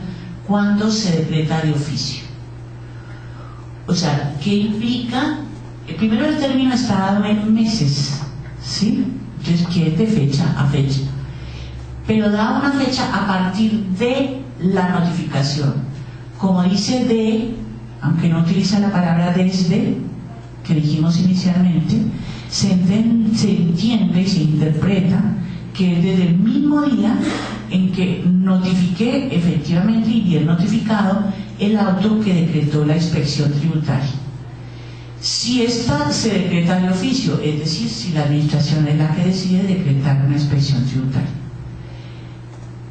cuando se decreta de oficio. O sea, ¿qué implica? Primero, el término está dado en meses, ¿sí? Entonces, que es de fecha a fecha. Pero da una fecha a partir de la notificación. Como dice de, aunque no utiliza la palabra desde, que dijimos inicialmente, se entiende y se interpreta que es desde el mismo día en que notifiqué efectivamente y bien notificado el auto que decretó la inspección tributaria. Si esta se decreta de oficio, es decir, si la administración es la que decide decretar una inspección tributaria.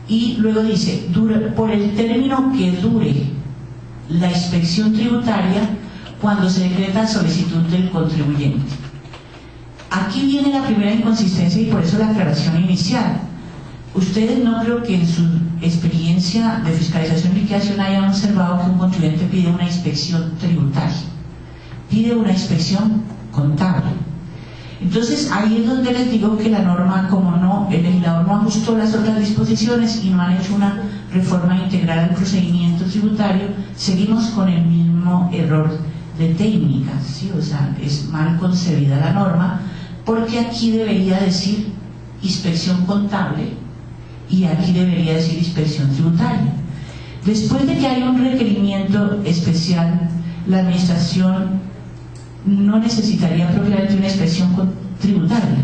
Y luego dice, por el término que dure la inspección tributaria cuando se decreta solicitud del contribuyente. Aquí viene la primera inconsistencia y por eso la aclaración inicial. Ustedes no creo que en su experiencia de fiscalización y liquidación hayan observado que un contribuyente pide una inspección tributaria, pide una inspección contable. Entonces ahí es donde les digo que la norma, como no, el legislador no ajustó las otras disposiciones y no han hecho una reforma integral del procedimiento tributario, seguimos con el mismo error de técnica, ¿sí? O sea, es mal concebida la norma, porque aquí debería decir inspección contable y aquí debería decir inspección tributaria. Después de que haya un requerimiento especial, la administración no necesitaría propiamente una inspección tributaria.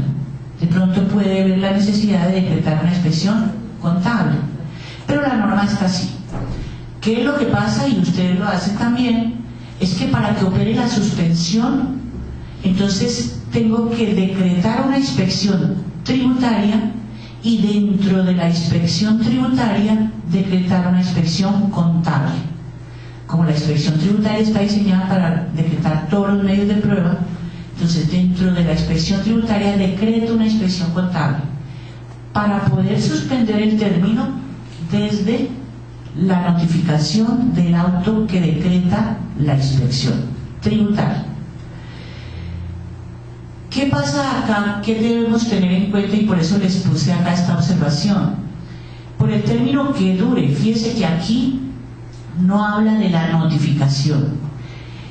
De pronto puede haber la necesidad de decretar una inspección contable, pero la norma está así. ¿Qué es lo que pasa? Y ustedes lo hacen también, es que para que opere la suspensión, entonces tengo que decretar una inspección tributaria y dentro de la inspección tributaria decretar una inspección contable. Como la inspección tributaria está diseñada para decretar todos los medios de prueba, entonces dentro de la inspección tributaria decreto una inspección contable para poder suspender el término desde la notificación del auto que decreta la inspección tributaria. ¿Qué pasa acá? ¿Qué debemos tener en cuenta? Y por eso les puse acá esta observación. Por el término que dure, fíjense que aquí no habla de la notificación.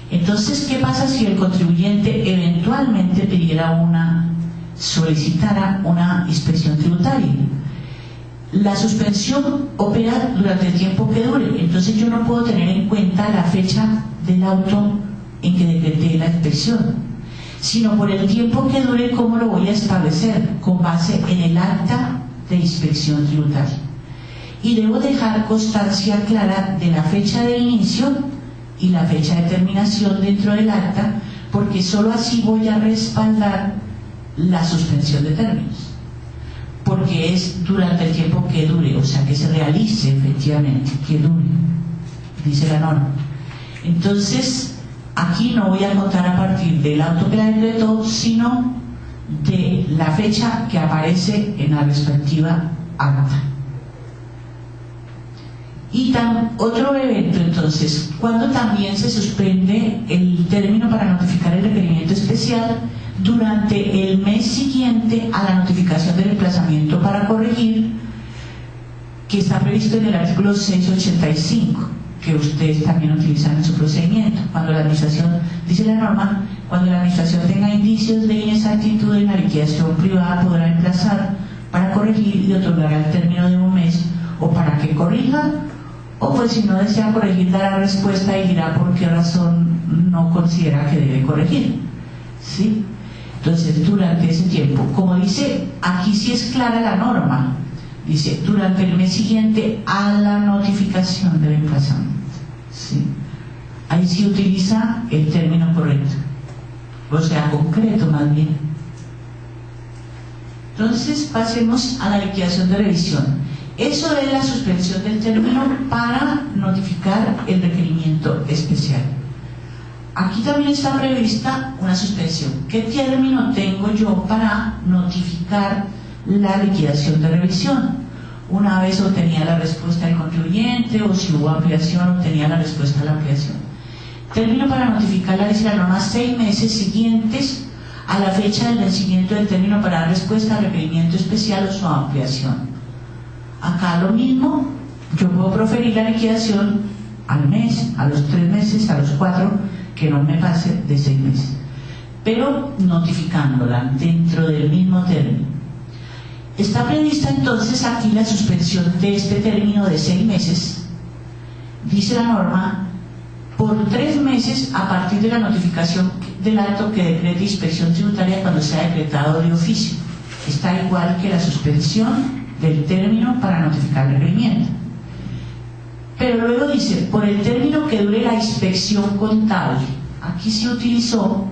Entonces, ¿qué pasa si el contribuyente eventualmente solicitara una inspección tributaria? La suspensión opera durante el tiempo que dure, entonces yo no puedo tener en cuenta la fecha del auto en que decreté la inspección, sino por el tiempo que dure. ¿Cómo lo voy a establecer? Con base en el acta de inspección tributaria. Y debo dejar constancia clara de la fecha de inicio y la fecha de terminación dentro del acta, porque sólo así voy a respaldar la suspensión de términos, porque es durante el tiempo que dure, o sea, que se realice efectivamente, que dure, dice la norma. Entonces, aquí no voy a contar a partir del auto que la decretó, sino de la fecha que aparece en la respectiva acta. Y otro evento, entonces, cuando también se suspende el término para notificar el requerimiento especial durante el mes siguiente a la notificación del emplazamiento para corregir, que está previsto en el artículo 685, que ustedes también utilizan en su procedimiento. Cuando la administración, dice la norma, cuando la administración tenga indicios de inexactitud en la liquidación privada, podrá emplazar para corregir y otorgará el término de un mes, o para que corrija, o pues si no desea corregir, dará respuesta y dirá por qué razón no considera que debe corregir. ¿Sí? Entonces, durante ese tiempo, como dice, aquí sí es clara la norma, dice, durante el mes siguiente a la notificación del emplazamiento. ¿Sí? Ahí sí utiliza el término correcto, o sea, concreto más bien. Entonces, pasemos a la liquidación de revisión. Eso es la suspensión del término para notificar el requerimiento especial. Aquí también está prevista una suspensión. ¿Qué término tengo yo para notificar la liquidación de revisión? Una vez obtenía la respuesta del contribuyente, o si hubo ampliación, obtenía la respuesta de la ampliación. Término para notificarla, dice la norma, 6 meses siguientes a la fecha del vencimiento del término para dar respuesta al requerimiento especial o su ampliación. Acá lo mismo, yo puedo proferir la liquidación al mes, a los 3 meses, a los 4, que no me pase de 6 meses, pero notificándola dentro del mismo término. Está prevista entonces aquí la suspensión de este término de 6 meses, dice la norma, por 3 meses a partir de la notificación del acto que decrete inspección tributaria cuando sea decretado de oficio. Está igual que la suspensión del término para notificar el requerimiento. Pero luego dice, por el término que dure la inspección contable. Aquí se utilizó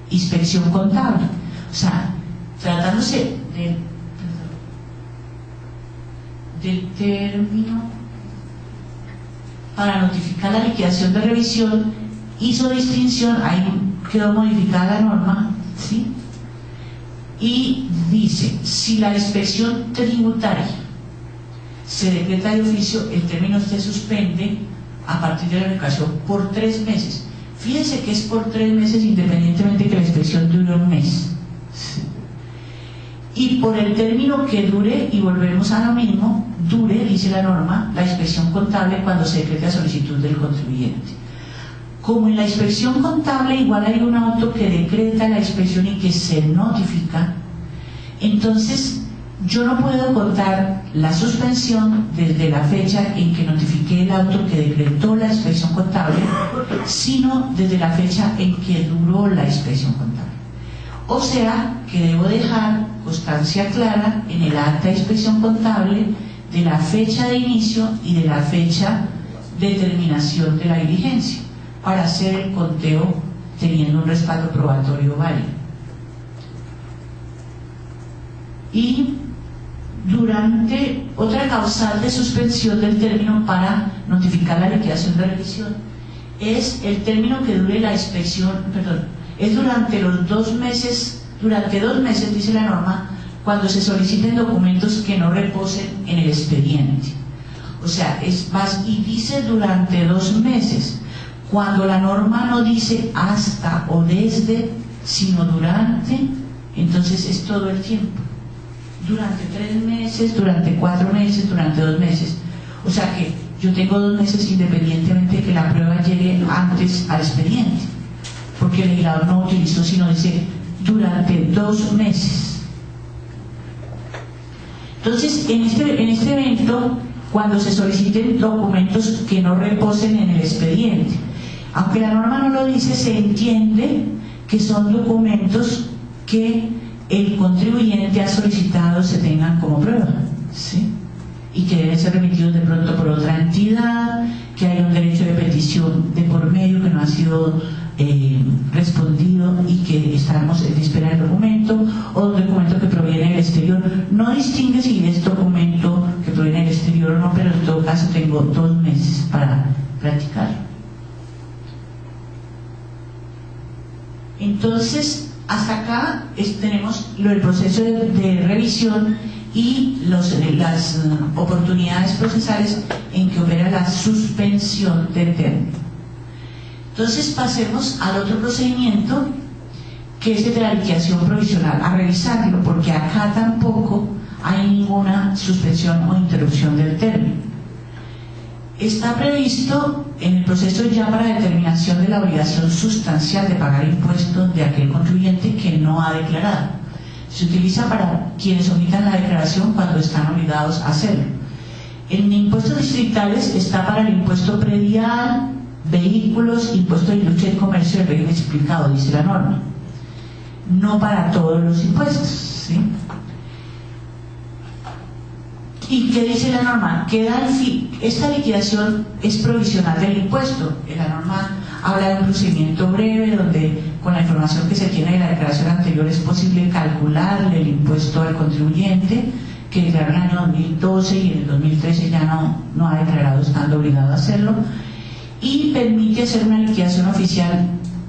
inspección contable. O sea, tratándose del término para notificar la liquidación de revisión, hizo distinción, ahí quedó modificada la norma, ¿sí? Y dice, si la inspección tributaria se decreta de oficio, el término se suspende a partir de la notificación por 3 meses. Fíjense que es por 3 meses independientemente que la inspección dure un mes. ¿Sí? Y por el término que dure, y volvemos a lo mismo, dure, dice la norma, la inspección contable cuando se decrete a solicitud del contribuyente. Como en la inspección contable igual hay un auto que decreta la inspección y que se notifica, entonces yo no puedo contar la suspensión desde la fecha en que notifiqué el auto que decretó la inspección contable, sino desde la fecha en que duró la inspección contable. O sea, que debo dejar constancia clara en el acta de inspección contable de la fecha de inicio y de la fecha de terminación de la diligencia, para hacer el conteo teniendo un respaldo probatorio válido. Y durante otra causal de suspensión del término para notificar la liquidación de revisión es el término que dure la inspección, es durante los 2 meses, durante 2 meses, dice la norma, cuando se soliciten documentos que no reposen en el expediente. O sea, es más, y dice durante 2 meses. Cuando la norma no dice hasta o desde, sino durante, entonces es todo el tiempo. Durante 3 meses, durante 4 meses, durante 2 meses. O sea que yo tengo 2 meses independientemente de que la prueba llegue antes al expediente, porque el legislador no utilizó, sino dice durante 2 meses. Entonces, en este evento, cuando se soliciten documentos que no reposen en el expediente, aunque la norma no lo dice, se entiende que son documentos que el contribuyente ha solicitado se tengan como prueba, ¿sí? Y que deben ser remitidos de pronto por otra entidad, que hay un derecho de petición de por medio que no ha sido respondido y que estamos en espera del documento, o un documento que proviene del exterior. No distingue si es documento que proviene del exterior o no, pero en todo caso tengo 2 meses para practicarlo. Entonces, hasta acá tenemos el proceso de revisión y las oportunidades procesales en que opera la suspensión del término. Entonces pasemos al otro procedimiento, que es el de la liquidación provisional, a revisarlo, porque acá tampoco hay ninguna suspensión o interrupción del término. Está previsto en el proceso ya para determinación de la obligación sustancial de pagar impuestos de aquel contribuyente que no ha declarado. Se utiliza para quienes omitan la declaración cuando están obligados a hacerlo. En impuestos distritales está para el impuesto predial, vehículos, impuesto de industria y comercio del régimen explicado, dice la norma. No para todos los impuestos, ¿sí? ¿Y qué dice la norma? Esta liquidación es provisional del impuesto. La norma habla de un procedimiento breve donde con la información que se tiene de la declaración anterior es posible calcularle el impuesto al contribuyente que declaró en el año 2012 y en el 2013 ya no ha declarado, estando obligado a hacerlo, y permite hacer una liquidación oficial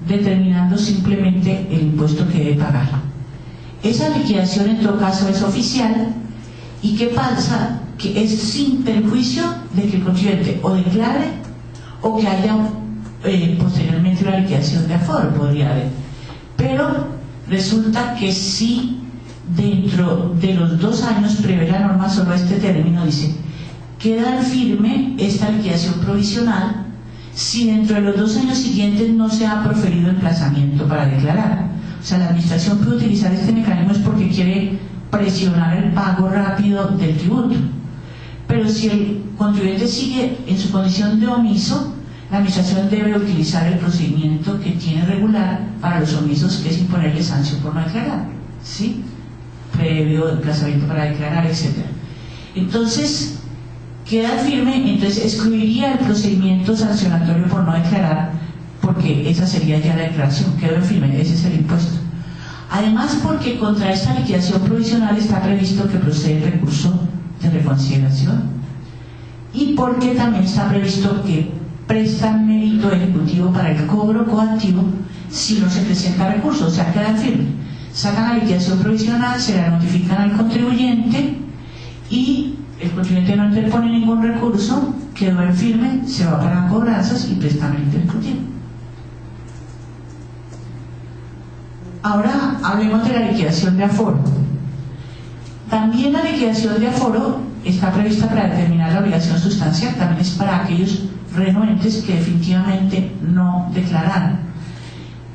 determinando simplemente el impuesto que debe pagar. Esa liquidación en todo caso es oficial. ¿Y qué pasa? Que es sin perjuicio de que el contribuyente o declare o que haya posteriormente una liquidación de aforo, podría haber. Pero resulta que si dentro de los 2 años prevé la norma solo este término, dice, queda firme esta liquidación provisional si dentro de los 2 años siguientes no se ha proferido emplazamiento para declarar. O sea, la administración puede utilizar este mecanismo es porque quiere presionar el pago rápido del tributo. Pero si el contribuyente sigue en su condición de omiso, la administración debe utilizar el procedimiento que tiene regular para los omisos, que es imponerle sanción por no declarar, ¿sí? Previo emplazamiento para declarar, etc. Entonces, queda firme, entonces excluiría el procedimiento sancionatorio por no declarar, porque esa sería ya la declaración, quedó firme, ese es el impuesto. Además, porque contra esta liquidación provisional está previsto que procede el recurso de reconsideración, y porque también está previsto que presta mérito ejecutivo para el cobro coactivo si no se presenta recurso, o sea, queda firme. Sacan la liquidación provisional, se la notifican al contribuyente y el contribuyente no interpone ningún recurso, quedó en firme, se va para cobranzas y presta mérito ejecutivo. Ahora hablemos de la liquidación de aforo. También la liquidación de aforo está prevista para determinar la obligación sustancial, también es para aquellos renuentes que definitivamente no declararon.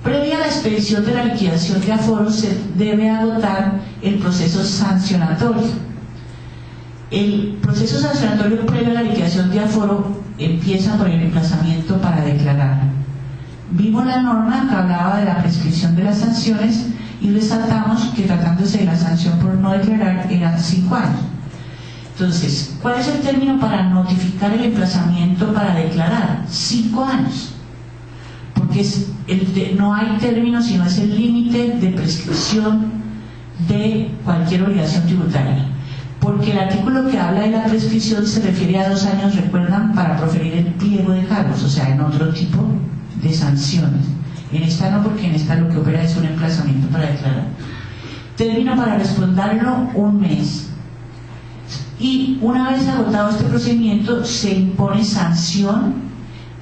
Previa a la expedición de la liquidación de aforo se debe agotar el proceso sancionatorio. El proceso sancionatorio previo a la liquidación de aforo empieza por el emplazamiento para declarar. Vimos la norma que hablaba de la prescripción de las sanciones y resaltamos que tratándose de la sanción por no declarar eran 5 años. Entonces, ¿cuál es el término para notificar el emplazamiento para declarar? 5 años. Porque no hay término, sino es el límite de prescripción de cualquier obligación tributaria. Porque el artículo que habla de la prescripción se refiere a 2 años, recuerdan, para proferir el pliego de cargos, o sea, en otro tipo de sanciones. En esta no, porque en esta lo que opera es un emplazamiento para declarar. Término para responderlo 1 mes. Y una vez agotado este procedimiento se impone sanción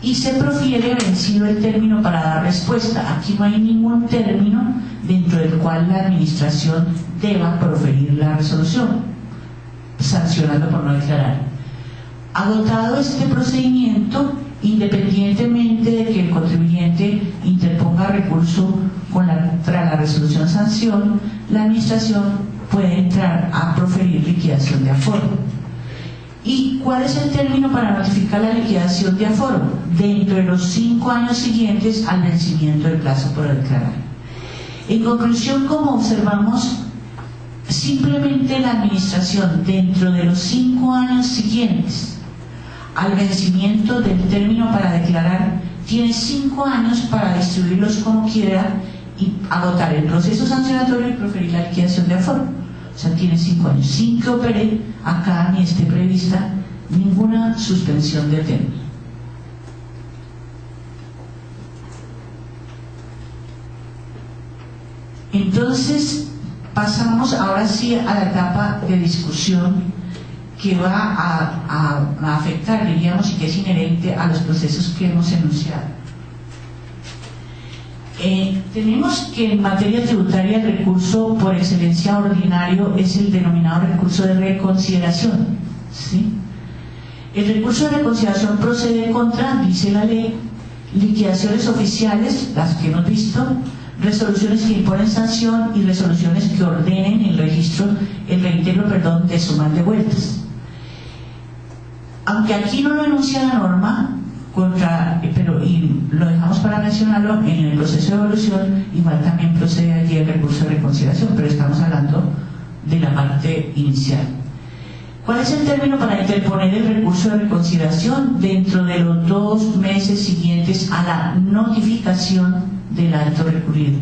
y se profiere vencido el término para dar respuesta. Aquí no hay ningún término dentro del cual la administración deba proferir la resolución, sancionando por no declarar. Agotado este procedimiento, independientemente de que el contribuyente interponga recurso tras la resolución sanción, la administración puede entrar a proferir liquidación de aforo. ¿Y cuál es el término para notificar la liquidación de aforo? Dentro de los 5 años siguientes al vencimiento del plazo por declarar. En conclusión, como observamos, simplemente la administración dentro de los 5 años siguientes al vencimiento del término para declarar tiene 5 años para distribuirlos como quiera y agotar el proceso sancionatorio y proferir la liquidación de aforo. O sea, tiene 5 años sin que opere acá ni esté prevista ninguna suspensión de término. Entonces, Pasamos ahora sí a la etapa de discusión que va a afectar, diríamos, y que es inherente a los procesos que hemos enunciado. Tenemos que en materia tributaria el recurso por excelencia ordinario es el denominado recurso de reconsideración, ¿sí? El recurso de reconsideración procede contra, dice la ley, liquidaciones oficiales, las que hemos visto, resoluciones que imponen sanción y resoluciones que ordenen el reintegro de sumas devueltas. Aunque aquí no lo enuncia la norma, y lo dejamos para mencionarlo, en el proceso de evolución igual también procede allí el recurso de reconsideración, pero estamos hablando de la parte inicial. ¿Cuál es el término para interponer el recurso de reconsideración? Dentro de los 2 meses siguientes a la notificación del acto recurrido.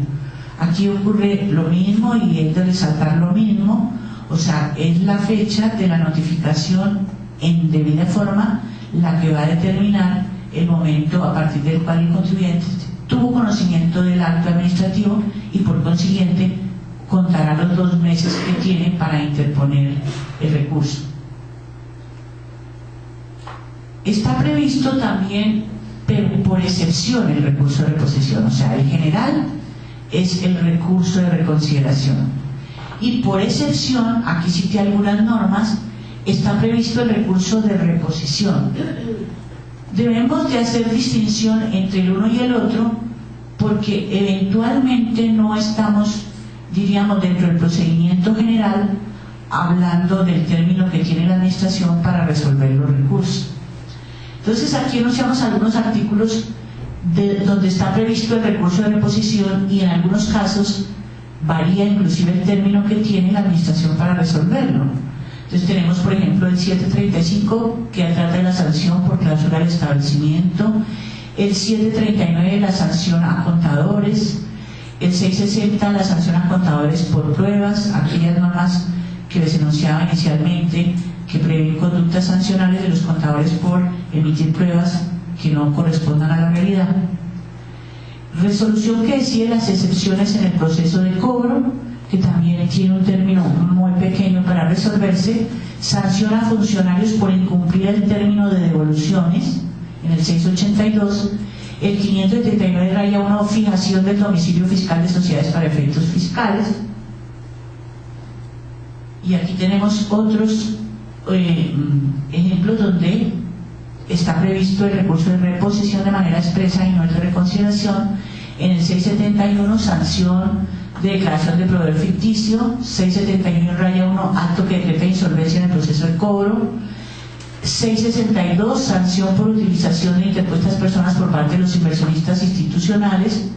Aquí ocurre lo mismo y es de resaltar lo mismo, o sea, es la fecha de la notificación en debida forma la que va a determinar el momento a partir del cual el contribuyente tuvo conocimiento del acto administrativo y por consiguiente contará los 2 meses que tiene para interponer el recurso. Está previsto también, pero por excepción, el recurso de reposición, o sea, el general es el recurso de reconsideración. Y por excepción, aquí cité algunas normas, está previsto el recurso de reposición. Debemos de hacer distinción entre el uno y el otro porque eventualmente no estamos, diríamos, dentro del procedimiento general hablando del término que tiene la administración para resolver los recursos. Entonces aquí enunciamos algunos artículos donde está previsto el recurso de reposición y en algunos casos varía inclusive el término que tiene la administración para resolverlo. Entonces tenemos, por ejemplo, el 735 que trata de la sanción por clausura del establecimiento, el 739 la sanción a contadores, el 660 la sanción a contadores por pruebas, aquellas normas que les enunciaba inicialmente que prevén conductas sancionables de los contadores por emitir pruebas que no correspondan a la realidad. Resolución que decide las excepciones en el proceso de cobro, que también tiene un término muy pequeño para resolverse. Sanciona a funcionarios por incumplir el término de devoluciones, en el 682, el 579-1, fijación del domicilio fiscal de sociedades para efectos fiscales. Y aquí tenemos otros ejemplos donde está previsto el recurso de reposición de manera expresa y no el de reconsideración. En el 671, sanción de declaración de proveedor ficticio. 671-1, acto que decreta insolvencia en el proceso de cobro. 662, sanción por utilización de interpuestas personas por parte de los inversionistas institucionales.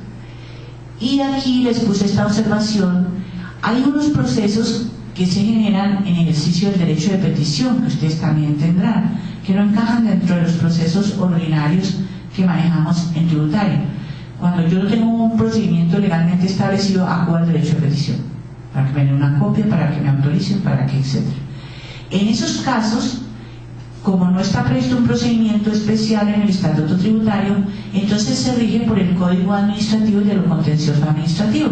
Y aquí les puse esta observación: hay unos procesos que se generan en ejercicio del derecho de petición, que ustedes también tendrán, que no encajan dentro de los procesos ordinarios que manejamos en tributario. Cuando yo tengo un procedimiento legalmente establecido, acudo al derecho de petición, para que me den una copia, para que me autoricen, para que, etc. En esos casos, como no está previsto un procedimiento especial en el estatuto tributario, entonces se rige por el Código Administrativo y de lo contencioso administrativo,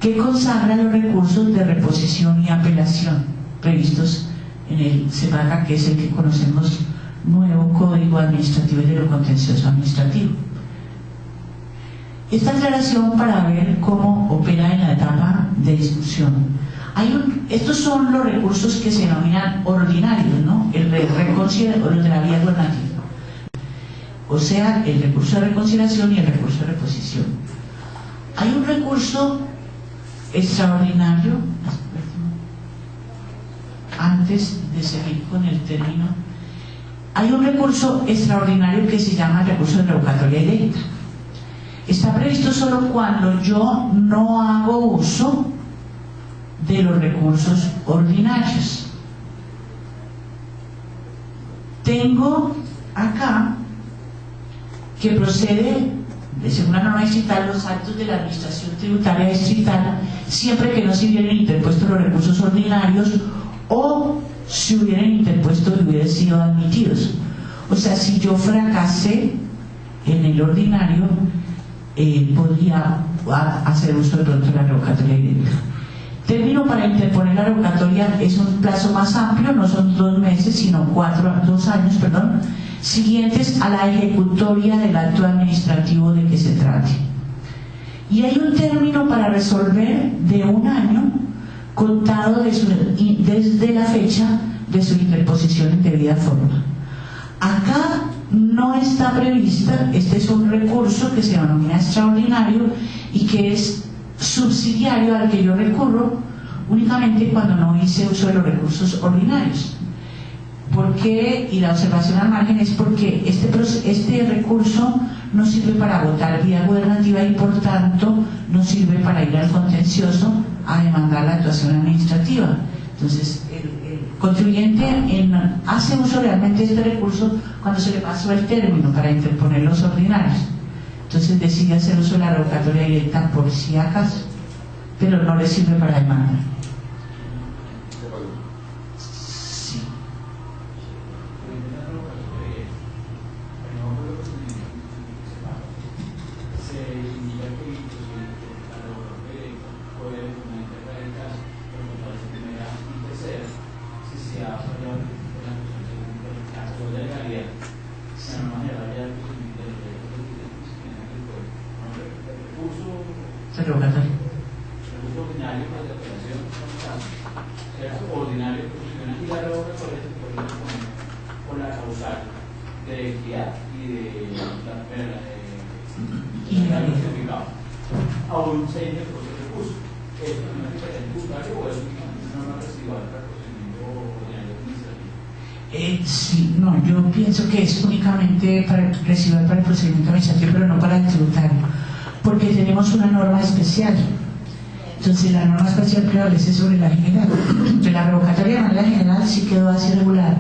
que consagra los recursos de reposición y apelación previstos en el CEPACA, que es el que conocemos nuevo Código Administrativo y de lo contencioso administrativo. Esta aclaración para ver cómo opera en la etapa de discusión. Estos son los recursos que se denominan ordinarios, ¿no? El de reconsideración o los de la vía gubernativa. O sea, el recurso de reconsideración y el recurso de reposición. Hay un recurso extraordinario, antes de seguir con el término, hay un recurso extraordinario que se llama el recurso de revocatoria directa. Está previsto solo cuando yo no hago uso de los recursos ordinarios. Tengo acá que procede, según la norma distrital, los actos de la administración tributaria distrital, siempre que no se hubieran interpuesto los recursos ordinarios o si hubieran interpuesto y hubieran sido admitidos. O sea, si yo fracasé en el ordinario, podría hacer uso de pronto de la revocatoria directa. Término para interponer la revocatoria es un plazo más amplio, no son 2 meses, sino 2 años, siguientes a la ejecutoria del acto administrativo de que se trate. Y hay un término para resolver de 1 año contado desde la fecha de su interposición en debida forma. Acá no está prevista, este es un recurso que se denomina extraordinario y que es subsidiario al que yo recurro únicamente cuando no hice uso de los recursos ordinarios. ¿Por qué? Y la observación al margen es porque este recurso no sirve para votar vía gubernativa y por tanto no sirve para ir al contencioso a demandar la actuación administrativa. Entonces el contribuyente hace uso realmente de este recurso cuando se le pasó el término para interponer los ordinarios. Entonces decide hacer uso de la revocatoria directa por si acaso, pero no le sirve para demandar. Sí. Sí, no, yo pienso que es únicamente residual para el procedimiento administrativo, pero no para el tributario, porque tenemos una norma especial. Entonces la norma especial prevalece sobre la general. De la revocatoria de manera general sí quedó así regular,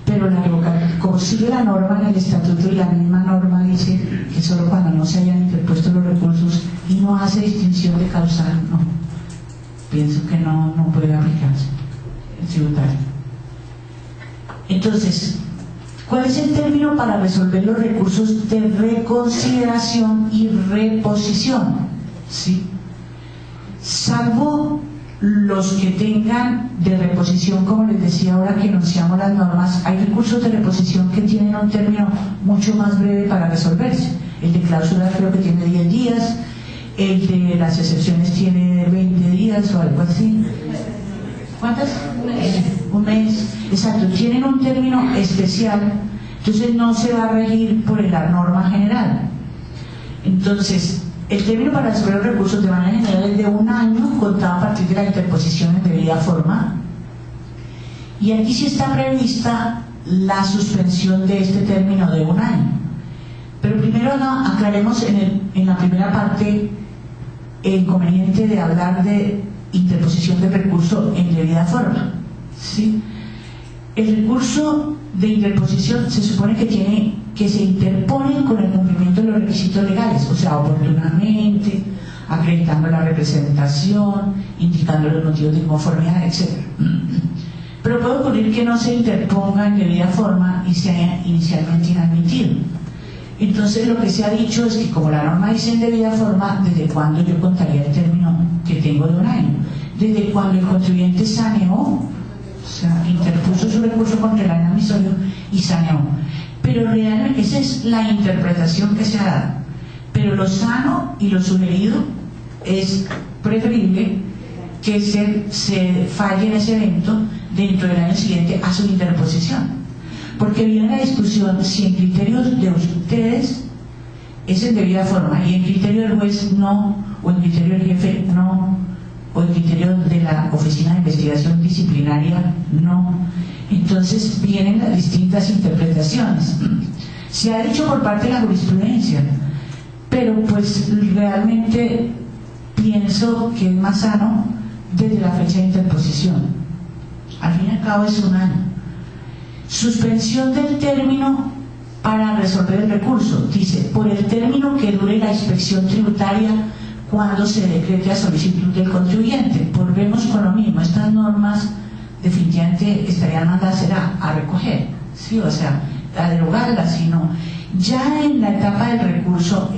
pero la revocatoria, como sigue la norma en el estatuto y la misma norma dice que solo cuando no se hayan interpuesto los recursos y no hace distinción de causal, no. Pienso que no puede aplicarse el tributario. Entonces, ¿cuál es el término para resolver los recursos de reconsideración y reposición? ¿Sí? Salvo los que tengan de reposición, como les decía ahora que enunciamos las normas, hay recursos de reposición que tienen un término mucho más breve para resolverse. El de cláusula creo que tiene 10 días, el de las excepciones tiene 20 días o algo así. ¿Cuántas? Un mes. Exacto, tienen un término especial, entonces no se va a regir por la norma general. Entonces, el término para resolver los recursos de manera general es de 1 año contado a partir de la interposición en debida forma. Y aquí sí está prevista la suspensión de este término de 1 año. Pero primero aclaremos en la primera parte el inconveniente de hablar de interposición de recurso en debida forma. ¿Sí? El recurso de interposición se supone que se interpone con el cumplimiento de los requisitos legales, o sea, oportunamente, acreditando la representación, indicando los motivos de inconformidad, etc. Pero puede ocurrir que no se interponga en debida forma y sea inicialmente inadmitido. Entonces lo que se ha dicho es que como la norma dice en debida forma, ¿desde cuándo yo contaría el término que tengo de 1 año? Desde cuando el contribuyente saneó, o sea, interpuso su recurso contra el año admisorio y saneó. Pero realmente esa es la interpretación que se ha dado. Pero lo sano y lo sugerido es preferible que se falle en ese evento dentro del año siguiente a su interposición. Porque viene la discusión si en criterios de ustedes es en debida forma y en criterio del juez no, o en criterio del jefe no, o en criterio de la Oficina de Investigación Disciplinaria no. Entonces vienen las distintas interpretaciones. Se ha dicho por parte de la jurisprudencia, pero pues realmente pienso que es más sano desde la fecha de interposición. Al fin y al cabo es 1 año. Suspensión del término para resolver el recurso. Dice, por el término que dure la inspección tributaria cuando se decrete a solicitud del contribuyente. Volvemos con lo mismo. Estas normas definitivamente estarían mandadas a recoger, ¿sí? O sea, a derogarlas, sino ya en la etapa del recurso,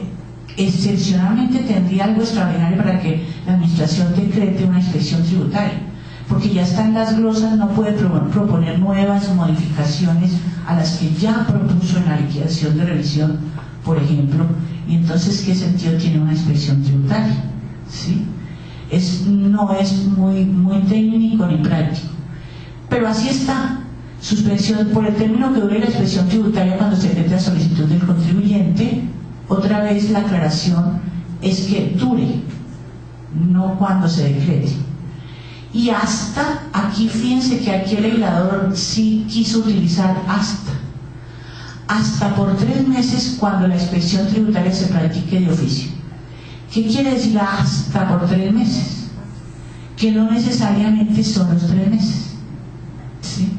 excepcionalmente tendría algo extraordinario para que la administración decrete una inspección tributaria, porque ya están las glosas, no puede proponer nuevas modificaciones a las que ya propuso en la liquidación de revisión, por ejemplo, y entonces ¿qué sentido tiene una inspección tributaria? ¿Sí? No es muy técnico ni práctico, pero así está. Suspensión por el término que dure la inspección tributaria cuando se decrete a solicitud del contribuyente. Otra vez la aclaración es que dure, no cuando se decrete. Y hasta, aquí fíjense que aquí el legislador sí quiso utilizar hasta por 3 meses cuando la inspección tributaria se practique de oficio. ¿Qué quiere decir hasta por 3 meses? Que no necesariamente son los 3 meses, ¿sí?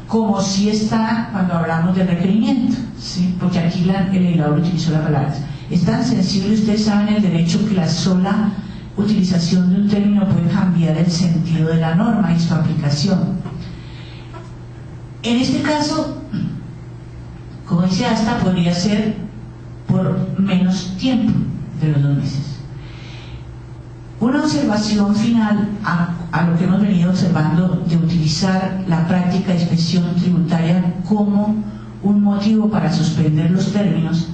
Como si está cuando hablamos de requerimiento, ¿sí? Porque aquí el legislador utilizó la palabra. Es tan sensible, ustedes saben el derecho, que la sola utilización de un término puede cambiar el sentido de la norma y su aplicación. En este caso, como dice, hasta podría ser por menos tiempo de los 2 meses. Una observación final a lo que hemos venido observando de utilizar la práctica de inspección tributaria como un motivo para suspender los términos.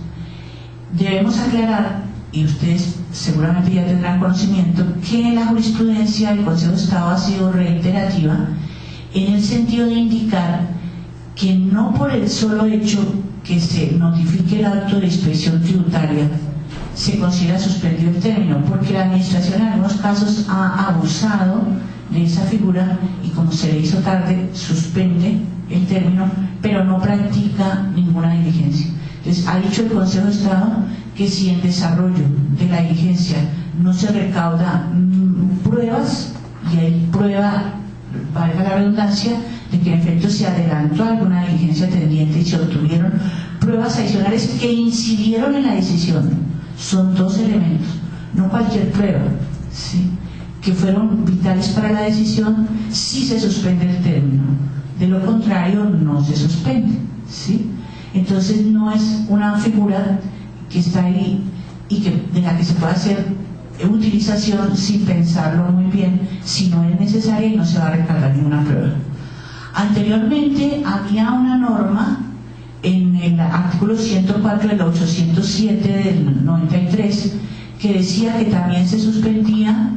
Debemos aclarar, y ustedes seguramente ya tendrán conocimiento, que la jurisprudencia del Consejo de Estado ha sido reiterativa en el sentido de indicar que no por el solo hecho que se notifique el acto de inspección tributaria se considera suspendido el término, porque la administración en algunos casos ha abusado de esa figura y como se le hizo tarde, suspende el término, pero no practica ninguna diligencia. Entonces, ha dicho el Consejo de Estado que si en desarrollo de la diligencia no se recauda pruebas, y hay prueba, valga la redundancia, de que en efecto se adelantó alguna diligencia tendiente y se obtuvieron pruebas adicionales que incidieron en la decisión. Son 2 elementos, no cualquier prueba, ¿sí?, que fueron vitales para la decisión, sí se suspende el término. De lo contrario, no se suspende, ¿sí? Entonces no es una figura que está ahí y de la que se puede hacer utilización sin pensarlo muy bien, si no es necesaria y no se va a recargar ninguna prueba. Anteriormente había una norma en el artículo 104 de la 807 del 93 que decía que también se suspendía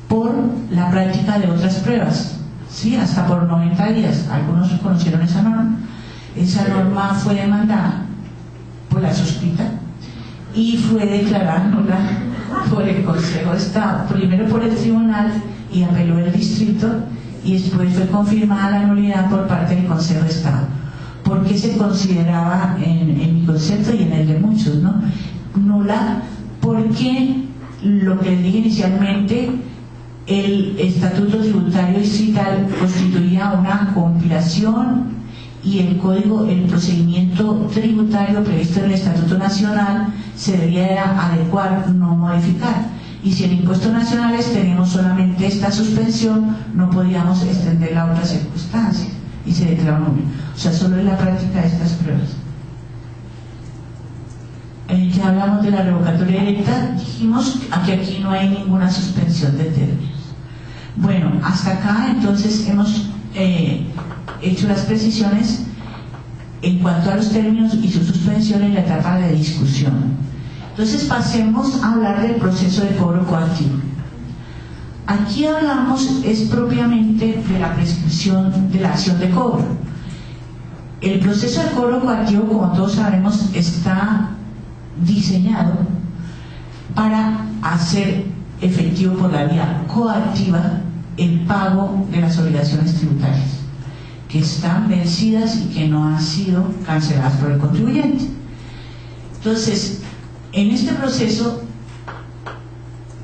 por la práctica de otras pruebas, ¿sí?, hasta por 90 días. Algunos conocieron esa norma. Esa norma fue demandada por la suscrita y fue declarada nula por el Consejo de Estado, primero por el tribunal y apeló el distrito, y después fue confirmada la nulidad por parte del Consejo de Estado. ¿Por qué se consideraba, en mi concepto y en el de muchos, ¿no?, nula? Porque lo que les dije inicialmente, el estatuto tributario distrital constituía una compilación y el procedimiento tributario previsto en el Estatuto Nacional se debía adecuar, no modificar. Y si en impuestos nacionales tenemos solamente esta suspensión, no podíamos extenderla a otras circunstancias y se declaró nulo. O sea, solo es la práctica de estas pruebas. Ya hablamos de la revocatoria directa, dijimos que aquí no hay ninguna suspensión de términos. Bueno, hasta acá entonces hemos hecho las precisiones en cuanto a los términos y su suspensión en la etapa de discusión. Entonces pasemos a hablar del proceso de cobro coactivo. Aquí hablamos es propiamente de la prescripción de la acción de cobro. El proceso de cobro coactivo, como todos sabemos, está diseñado para hacer efectivo por la vía coactiva el pago de las obligaciones tributarias que están vencidas y que no han sido canceladas por el contribuyente. Entonces, en este proceso,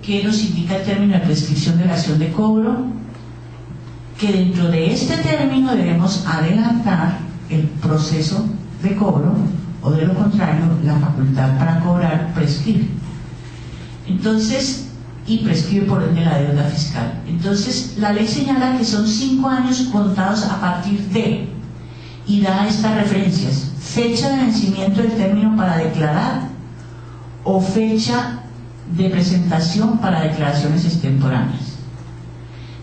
¿qué nos indica el término de prescripción de la acción de cobro? Que dentro de este término debemos adelantar el proceso de cobro, o de lo contrario, la facultad para cobrar prescribe. Entonces, y prescribe por ende la deuda fiscal. Entonces, la ley señala que son 5 años contados a partir de, y da estas referencias: fecha de vencimiento del término para declarar o fecha de presentación para declaraciones extemporáneas.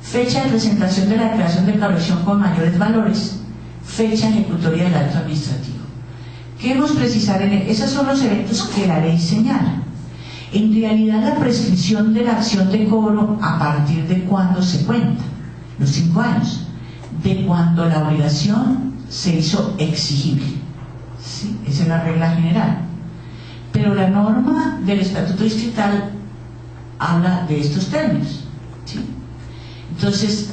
Fecha de presentación de la declaración de corrección con mayores valores, fecha ejecutoria del acto administrativo. Queremos precisar, esos son los eventos que la ley señala. En realidad, la prescripción de la acción de cobro, ¿a partir de cuándo se cuenta? Los 5 años, de cuando la obligación se hizo exigible. ¿Sí? Esa es la regla general. Pero la norma del Estatuto Distrital habla de estos términos. ¿Sí? Entonces,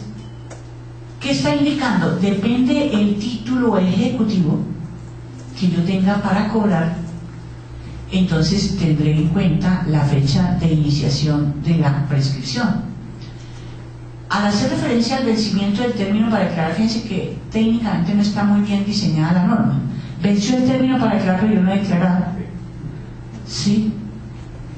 ¿qué está indicando? Depende el título ejecutivo que yo tenga para cobrar, entonces tendré en cuenta la fecha de iniciación de la prescripción. Al hacer referencia al vencimiento del término para declarar, fíjense que técnicamente no está muy bien diseñada la norma. Venció el término para declarar, pero yo no he declarado. ¿Sí?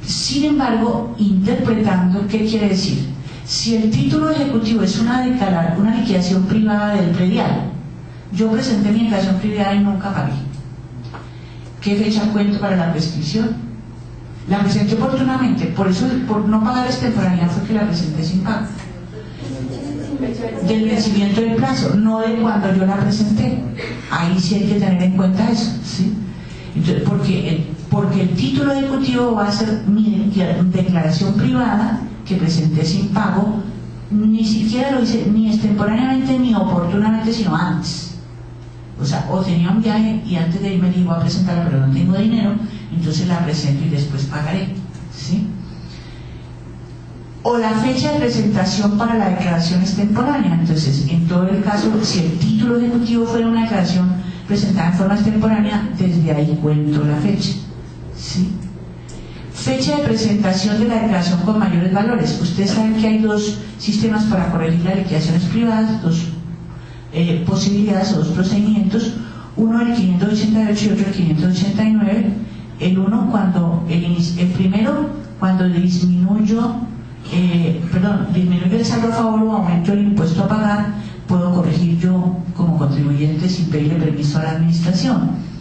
Sin embargo, interpretando, ¿qué quiere decir? Si el título ejecutivo es una liquidación privada del predial, yo presenté mi declaración privada y nunca pagué, ¿qué fecha cuento para la prescripción? La presenté oportunamente, por eso, por no pagar extemporaneidad, fue que la presenté sin pago. Del vencimiento del plazo, no de cuando yo la presenté. Ahí sí hay que tener en cuenta eso, ¿sí? Entonces, porque el título ejecutivo va a ser mi declaración privada que presenté sin pago, ni siquiera lo hice ni extemporáneamente ni oportunamente, sino antes. O sea, o tenía un viaje y antes de irme digo a presentarla, pero no tengo dinero, entonces la presento y después pagaré, ¿sí? O la fecha de presentación para la declaración extemporánea. Entonces, en todo el caso, si el título ejecutivo fuera una declaración presentada en forma extemporánea, desde ahí cuento la fecha, ¿sí? Fecha de presentación de la declaración con mayores valores. Ustedes saben que hay 2 sistemas para corregir las liquidaciones privadas, 2 posibilidades o 2 procedimientos, uno el 588 y otro el 589. El uno cuando el primero cuando disminuyo el saldo a favor o aumento el impuesto a pagar, puedo corregir yo como contribuyente sin pedirle permiso a la administración.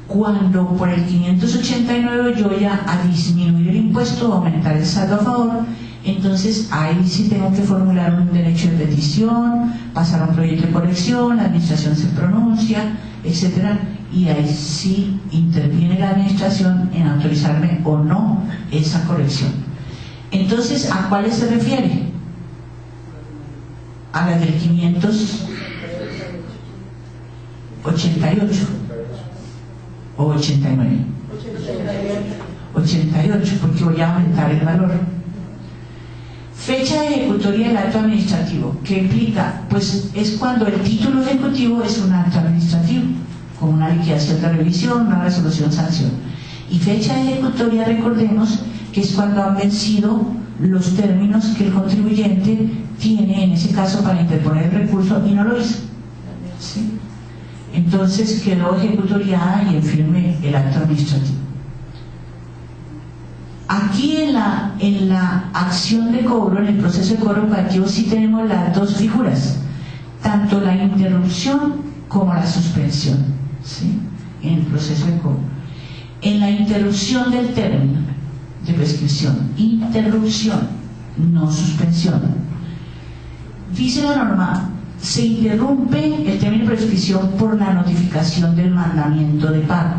Cuando por el 589 yo voy a disminuir el impuesto o aumentar el saldo a favor, entonces ahí sí tengo que formular un derecho de petición, pasar a un proyecto de corrección, la administración se pronuncia, etcétera, y ahí sí interviene la administración en autorizarme o no esa corrección. Entonces, ¿a cuáles se refiere? A las del 588 o 89. 88, porque voy a aumentar el valor. Fecha de ejecutoria del acto administrativo, ¿qué implica? Pues es cuando el título ejecutivo es un acto administrativo, como una liquidación de revisión, una resolución sanción. Y fecha de ejecutoria, recordemos, que es cuando han vencido los términos que el contribuyente tiene en ese caso para interponer el recurso y no lo hizo, ¿sí? Entonces quedó ejecutoriada y en firme el acto administrativo. Aquí en la acción de cobro, en el proceso de cobro pagativo, sí tenemos las 2 figuras, tanto la interrupción como la suspensión, ¿sí? En el proceso de cobro. En la interrupción del término de prescripción, interrupción, no suspensión. Dice la norma, se interrumpe el término de prescripción por la notificación del mandamiento de pago.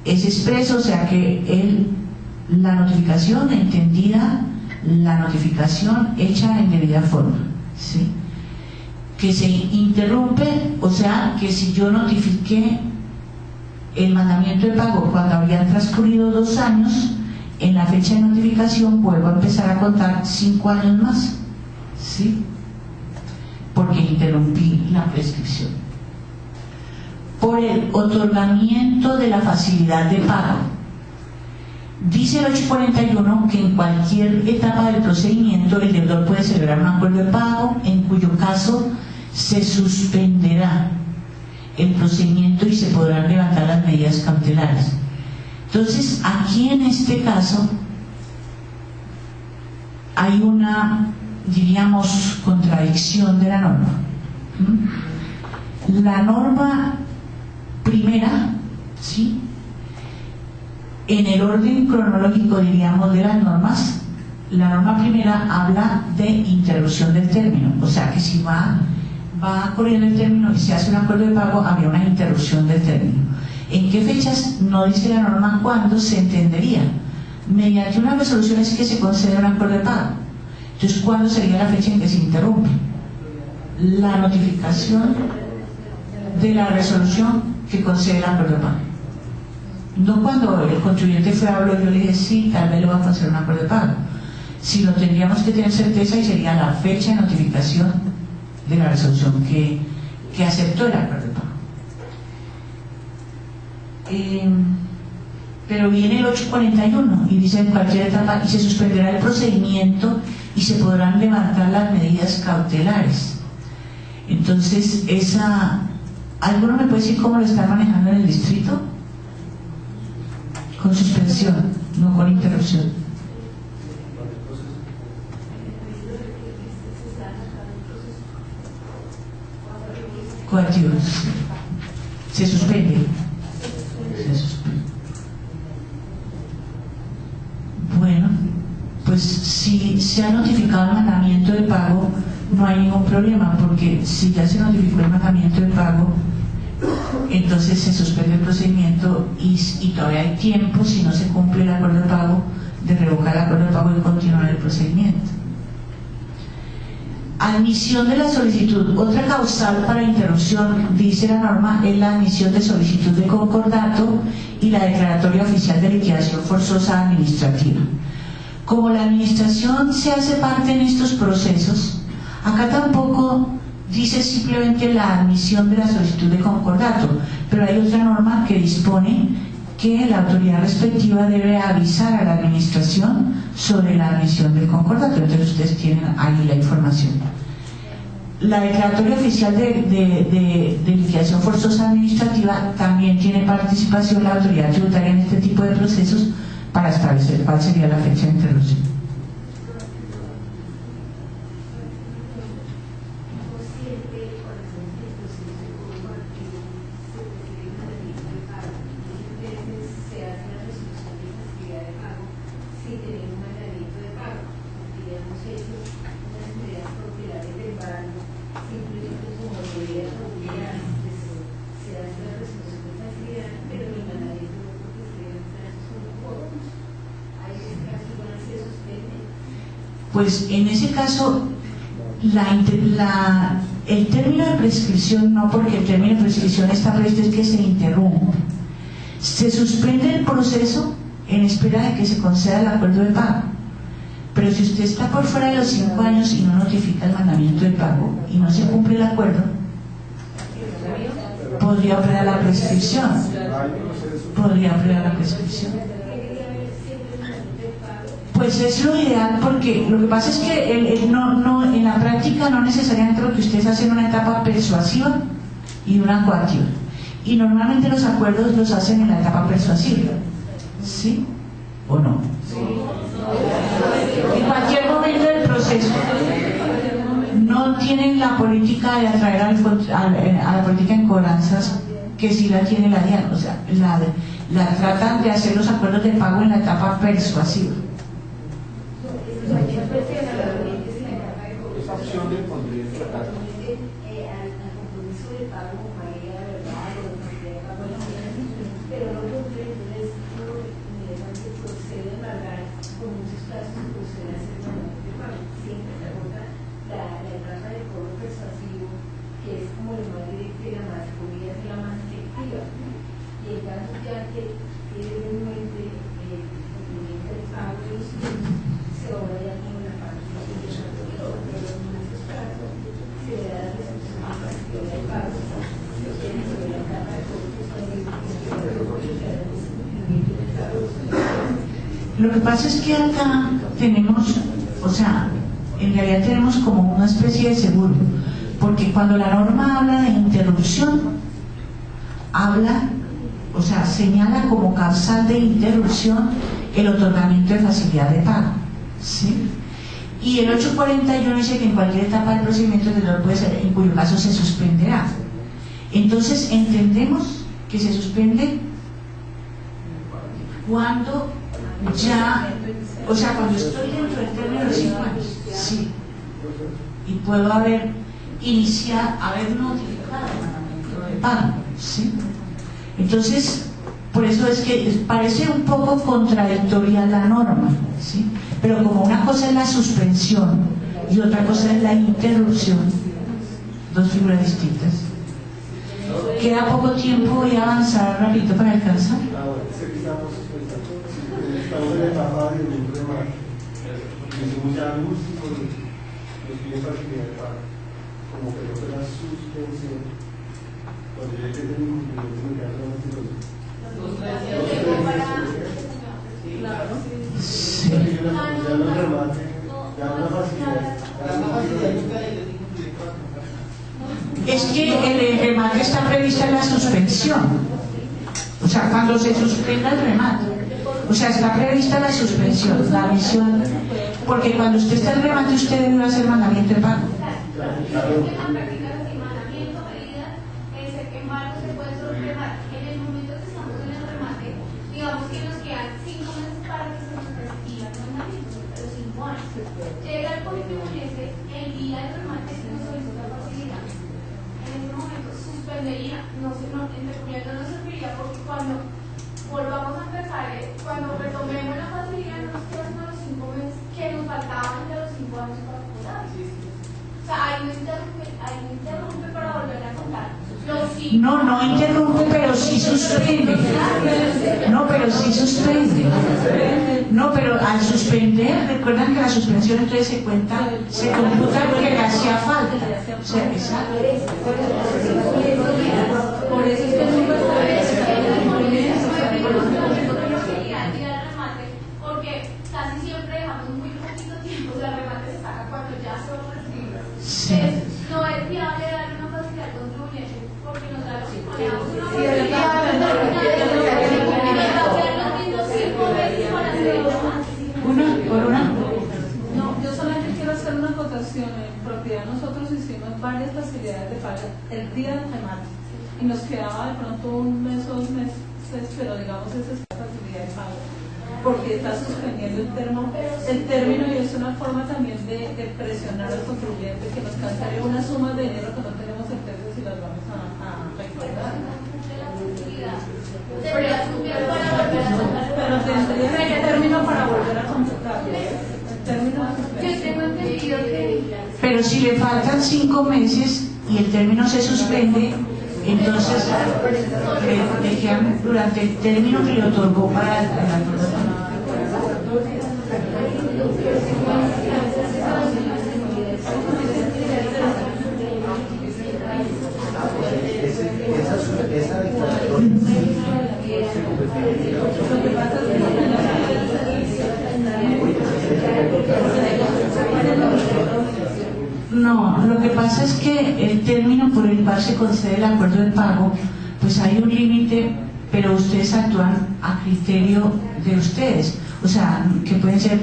Es expreso, o sea que la notificación entendida, la notificación hecha en debida forma, ¿sí? Que se interrumpe, o sea que si yo notifiqué el mandamiento de pago cuando habían transcurrido 2 años, en la fecha de notificación vuelvo a empezar a contar 5 años más, ¿sí? Porque interrumpí la prescripción. Por el otorgamiento de la facilidad de pago. Dice el 841 que en cualquier etapa del procedimiento el deudor puede celebrar un acuerdo de pago, en cuyo caso se suspenderá el procedimiento y se podrán levantar las medidas cautelares. Entonces, aquí en este caso hay una, diríamos, contradicción de la norma. La norma primera, ¿sí?, En el orden cronológico, diríamos, de las normas, la norma primera habla de interrupción del término, o sea que si va corriendo el término y se hace un acuerdo de pago, habría una interrupción del término. ¿En qué fechas? No dice la norma cuándo se entendería. Mediante una resolución es que se concede un acuerdo de pago. Entonces, ¿cuándo sería la fecha en que se interrumpe? La notificación de la resolución que concede el acuerdo de pago. No cuando el contribuyente fue a hablar, yo le dije, sí, tal vez le va a conceder un acuerdo de pago. Sino tendríamos que tener certeza y sería la fecha de notificación de la resolución que aceptó el acuerdo de pago. Pero viene el 841 y dice en cualquier etapa y se suspenderá el procedimiento y se podrán levantar las medidas cautelares. Entonces, ¿alguno me puede decir cómo lo están manejando en el distrito? Con suspensión, no con interrupción. Coactivos. Se suspende. Bueno, pues si se ha notificado el mandamiento de pago, no hay ningún problema, porque si ya se notificó el mandamiento de pago, entonces se suspende el procedimiento y todavía hay tiempo, si no se cumple el acuerdo de pago, de revocar el acuerdo de pago y continuar el procedimiento. Admisión de la solicitud. Otra causal para interrupción, dice la norma, es la admisión de solicitud de concordato y la declaratoria oficial de liquidación forzosa administrativa. Como la administración se hace parte en estos procesos, acá tampoco dice simplemente la admisión de la solicitud de concordato, pero hay otra norma que dispone que la autoridad respectiva debe avisar a la administración sobre la admisión del concordato. Entonces ustedes tienen ahí la información. La declaratoria oficial de liquidación forzosa administrativa también tiene participación la autoridad tributaria en este tipo de procesos para establecer cuál sería la fecha de interrupción. Pues en ese caso, el término de prescripción no, porque el término de prescripción está previsto es que se interrumpa. Se suspende el proceso en espera de que se conceda el acuerdo de pago. Pero si usted está por fuera de los 5 años y no notifica el mandamiento de pago y no se cumple el acuerdo, podría operar la prescripción. Pues es lo ideal, porque lo que pasa es que en la práctica no necesariamente lo que ustedes hacen una etapa persuasiva y una coactiva. Y normalmente los acuerdos los hacen en la etapa persuasiva. ¿Sí? ¿O no? En cualquier momento del proceso. No tienen la política de atraer a la política en cobranzas, que sí la tiene la DIAN. O sea, la tratan de hacer los acuerdos de pago en la etapa persuasiva. Esa opción de pondría en tratar. Al compromiso de pago con María, ¿verdad? Pero no cumple, entonces uno inmediatamente procede a embargar, con muchos casos procede a hacer mandamiento de pago. Siempre se agota la etapa de cobro persuasivo, que es como la más directa y la más, podría ser la más efectiva. Y en caso ya que tiene realmente el cumplimiento del pago de los bienes, se obra ya como la parte pero en muchos casos se le da la resolución del pago, se tiene sobre la etapa de cobro persuasivo. Lo que pasa es que acá tenemos, o sea, en realidad tenemos como una especie de seguro, porque cuando la norma habla de interrupción, o sea, señala como causal de interrupción el otorgamiento de facilidad de pago, ¿sí? Y el 841 dice que en cualquier etapa del procedimiento el deudor puede ser, en cuyo caso se suspenderá. Entonces entendemos que se suspende cuando ya, o sea, cuando estoy dentro del término de los 5 años, sí, y puedo haber notificado el mandamiento de pago, ¿sí? Entonces, por eso es que parece un poco contradictoria la norma, ¿sí? Pero como una cosa es la suspensión y otra cosa es la interrupción, dos figuras distintas. Queda poco tiempo, voy a avanzar rapidito para alcanzar. Estamos en la etapa de un remate. Hicimos ya múltiples, nos piden facilidad de pago. Como que no fue la suspensión. Cuando yo llegué a mi cumplimiento, me quedan solamente los dos. Sí. Ya no remate, ya una facilidad. Es que el remate está prevista en la suspensión. O sea, cuando se suspenda el remate. O sea, está prevista la suspensión, la misión. Porque cuando usted está en remate, usted debe hacer mandamiento de pago. Llega el contribuyente el día del remate y nos solicita facilidad. En ese momento suspendería, entre comillas, no nos serviría porque cuando volvamos a empezar, cuando retomemos la facilidad, no nos quedan los 5 meses que nos faltaban de los 5 años para cobrar. O sea, ahí no interrumpe para volver a contar. No interrumpe, pero sí suspende. No, pero sí suspende. No, pero al suspender, recuerdan que la suspensión entonces se computa porque le hacía falta. O sea, exacto. Por eso es que nunca porque casi siempre dejamos muy poquito tiempo, o sea, el remate se saca cuando ya se va a recibir. Sí. No es viable darle una facilidad al contribuyente porque nos da los No, yo solamente quiero hacer una acotación. En propiedad nosotros hicimos varias facilidades de pago el día del remate y nos quedaba de pronto un mes o 2 meses, pero digamos esa es la facilidad de pago porque está suspendiendo el término y es una forma también de presionar al contribuyente que nos cantaría una suma de dinero que no tenemos certeza si las vamos a recordar. Pero tendría el término para volver a computar. Yo tengo entendido que Pero si le faltan 5 meses y el término se suspende, entonces le quedan durante el término que le otorgó para el acuerdo. No, lo que pasa es que el término por el cual se concede el acuerdo de pago, pues hay un límite, pero ustedes actúan a criterio de ustedes. O sea, que pueden ser,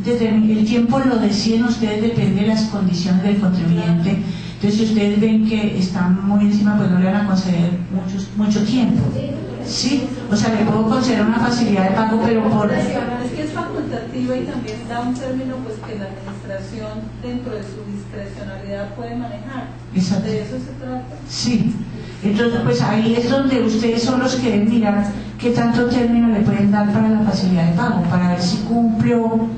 desde el tiempo lo deciden ustedes, depende de las condiciones del contribuyente. Entonces, si ustedes ven que están muy encima, pues no le van a conceder mucho tiempo. Sí, o sea, le puedo conceder una facilidad de pago, pero por... Es que es facultativa y también da un término pues que la administración dentro de su discrecionalidad puede manejar. Exacto. De eso se trata. Sí, entonces pues ahí es donde ustedes son los que deben mirar qué tanto término le pueden dar para la facilidad de pago, para ver si cumple o no.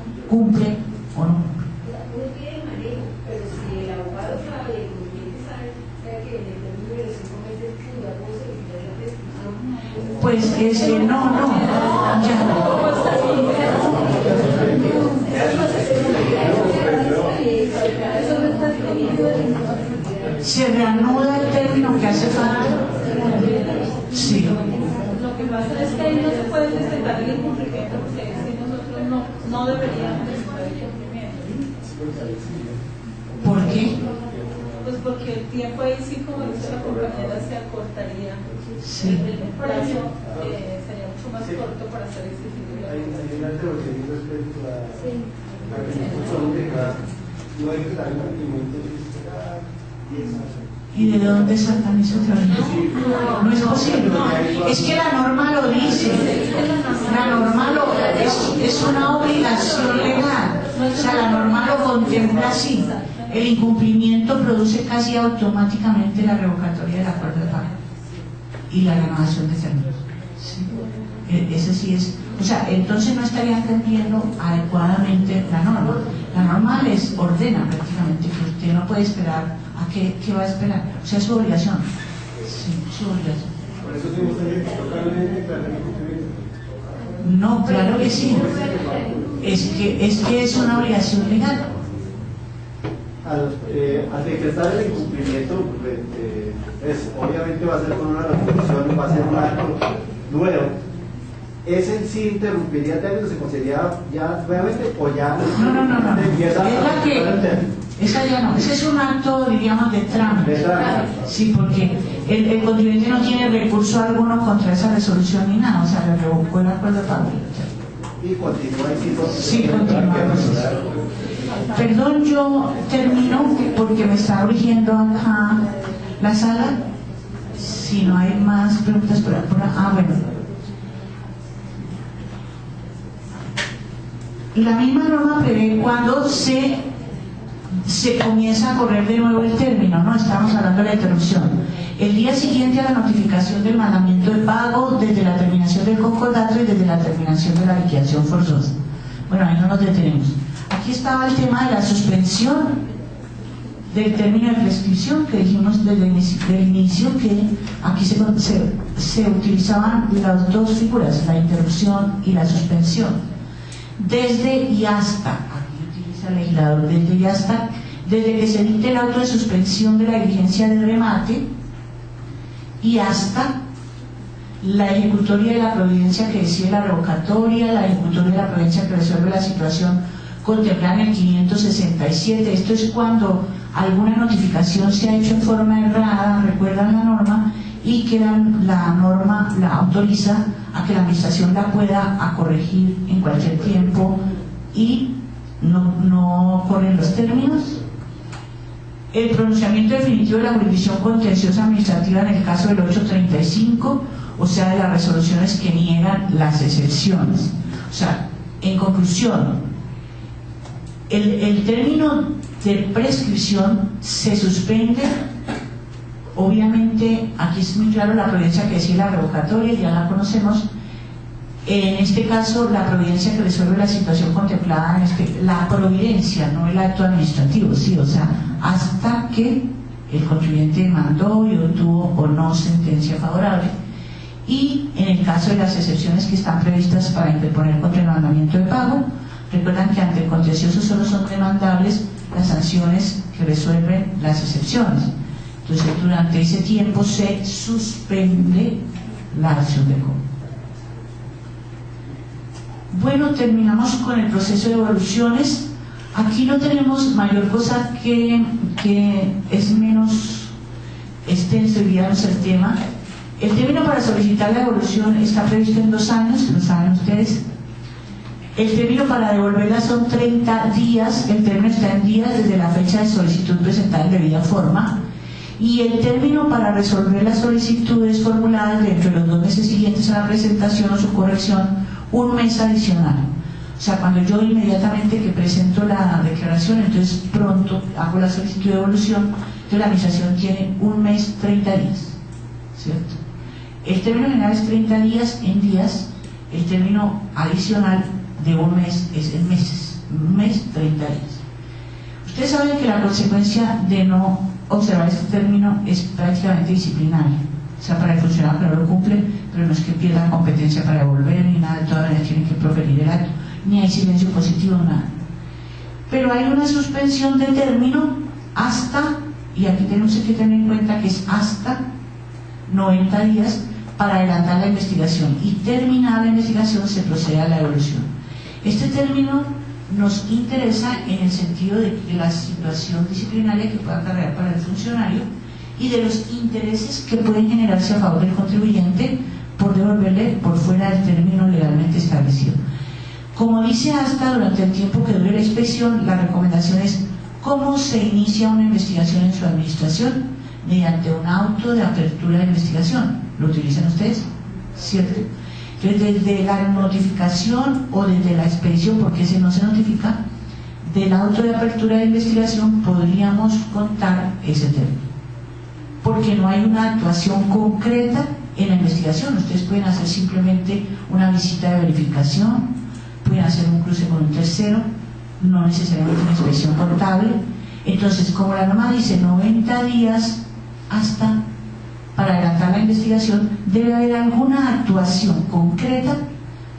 Pero si el abogado sabe, el cliente sabe que en el término de los 5 meses pudo solicitar la prescripción. Pues se reanuda el término que hace falta. Sí. Lo que pasa es que ahí no se puede decretar el incumplimiento porque si nosotros no deberíamos decretar el incumplimiento. ¿Por qué? Pues porque el tiempo ahí sí, como dice la compañera, se acortaría. Sí. El plazo sería mucho más corto para ser exigido. Hay una teoría respecto a la ejecución de no hay que dar cumplimiento de 10 años. ¿Y de dónde sacan esa teoría? No es posible. Es que la norma lo dice. La norma es una obligación legal. O sea, la norma lo contempla así. El incumplimiento produce casi automáticamente la revocatoria del acuerdo de pago y la renovación de términos. ¿Sí? Ese sí es. O sea, entonces no estarían cumpliendo adecuadamente la norma. La norma les ordena prácticamente que usted no puede esperar. ¿A qué va a esperar? O sea, es su obligación. Sí, su obligación. Por eso tenemos que totalmente declarar incumplimiento. No, claro que sí. Es que es una obligación legal. Al decretar el incumplimiento, obviamente va a ser con una resolución, va a ser un acto nuevo. ¿Ese sí interrumpiría términos? ¿Se consideraría ya nuevamente o ya No. empieza Es la que, esa ya no, ese es un acto, diríamos, de trámite. Sí, porque el contribuyente no tiene recurso alguno contra esa resolución ni nada, o sea, le revocó el acuerdo de pago. Y continúa diciendo. Sí, continúa. Perdón, yo termino porque me está urgiendo acá la sala. Si no hay más preguntas por acá. Bueno. La misma norma prevé cuando se comienza a correr de nuevo el término, ¿no? Estamos hablando de la interrupción. El día siguiente a la notificación del mandamiento de pago, desde la terminación del concordato y desde la terminación de la liquidación forzosa. Bueno, ahí no nos detenemos. Aquí estaba el tema de la suspensión del término de prescripción, que dijimos desde el inicio que aquí se utilizaban las dos figuras, la interrupción y la suspensión. Desde y hasta, aquí utiliza el legislador, desde y hasta, desde que se emite el auto de suspensión de la diligencia de remate y hasta la ejecutoria de la providencia que decide la revocatoria, la ejecutoria de la providencia que resuelve la situación contemplada en el 567. Esto es cuando alguna notificación se ha hecho en forma errada, recuerdan la norma, y que la norma la autoriza a que la administración la pueda corregir en cualquier tiempo y no corren los términos. El pronunciamiento definitivo de la jurisdicción contenciosa administrativa en el caso del 835, o sea, de las resoluciones que niegan las excepciones. O sea, en conclusión, el término de prescripción se suspende. Obviamente, aquí es muy claro la providencia que decía la revocatoria, ya la conocemos. En este caso, la providencia que resuelve la situación contemplada, la providencia, no el acto administrativo, sí, o sea, hasta que el contribuyente demandó y obtuvo o no sentencia favorable. Y en el caso de las excepciones que están previstas para interponer contra el mandamiento de pago, recuerdan que ante el contencioso solo son demandables las sanciones que resuelven las excepciones. Entonces, durante ese tiempo se suspende la acción de cobro. Bueno, terminamos con el proceso de evoluciones. Aquí no tenemos mayor cosa que es menos extenso, digamos, el tema. El término para solicitar la devolución está previsto en 2 años, lo saben ustedes. El término para devolverla son 30 días, el término está en días desde la fecha de solicitud presentada en debida forma. Y el término para resolver las solicitudes formuladas dentro de los 2 meses siguientes a la presentación o su corrección, 1 mes adicional. O sea, cuando yo inmediatamente que presento la declaración, entonces pronto hago la solicitud de devolución, entonces la administración tiene 1 mes, 30 días, ¿cierto? El término general es 30 días en días, el término adicional de 1 mes es en meses, 1 mes, 30 días. Ustedes saben que la consecuencia de no observar este término es prácticamente disciplinaria. O sea, para el funcionario que no lo cumple, pero no es que pierda competencia para devolver ni nada, todavía tienen que proferir el acto, ni hay silencio positivo, nada. Pero hay una suspensión de término hasta, y aquí tenemos que tener en cuenta que es hasta 90 días para adelantar la investigación, y terminada la investigación se procede a la devolución. Este término nos interesa en el sentido de la situación disciplinaria que pueda acarrear para el funcionario y de los intereses que pueden generarse a favor del contribuyente por devolverle por fuera del término legalmente establecido. Como dice hasta, durante el tiempo que dure la inspección, la recomendación es cómo se inicia una investigación en su administración mediante un auto de apertura de investigación. ¿Lo utilizan ustedes? ¿Cierto? Entonces, desde la notificación o desde la expedición, porque ese no se notifica, del auto de apertura de investigación podríamos contar ese término. Porque no hay una actuación concreta en la investigación. Ustedes pueden hacer simplemente una visita de verificación, pueden hacer un cruce con un tercero, no necesariamente una inspección contable. Entonces, como la norma dice 90 días hasta para adelantar la investigación, debe haber alguna actuación concreta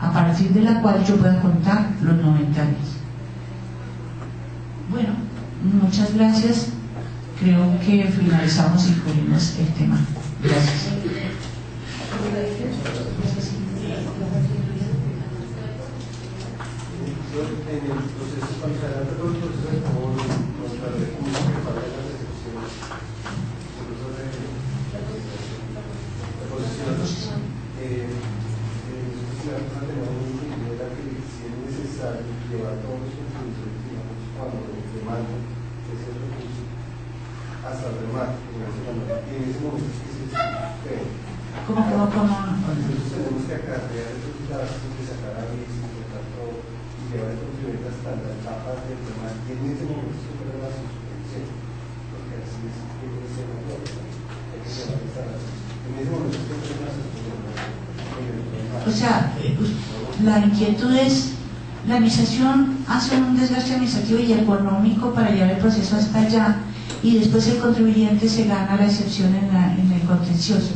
a partir de la cual yo pueda contar los 90 días. Bueno, muchas gracias. Creo que finalizamos y cubrimos el tema. Gracias. En el proceso, cuando se adelanta todo el proceso de cómo mostrar de cómo se preparan las excepciones, incluso de posiciones, la persona tenía una idea que si es necesario llevar todos los recursos, digamos, cuando el demanda ese recurso hasta el remate, y en ese momento es que se suspende. ¿Cómo? Entonces tenemos que acarrear esos gastos de sacar avisos, de sacar todo, y llevar el contribuyente hasta la etapa del remate, y en ese momento se puede la suspensión, porque así es que debe ser la cosa, hay que llevar esta en ese momento se puede la suspensión. O sea, la inquietud es, la administración hace un desgaste administrativo y económico para llevar el proceso hasta allá, y después el contribuyente se gana la excepción en el contencioso.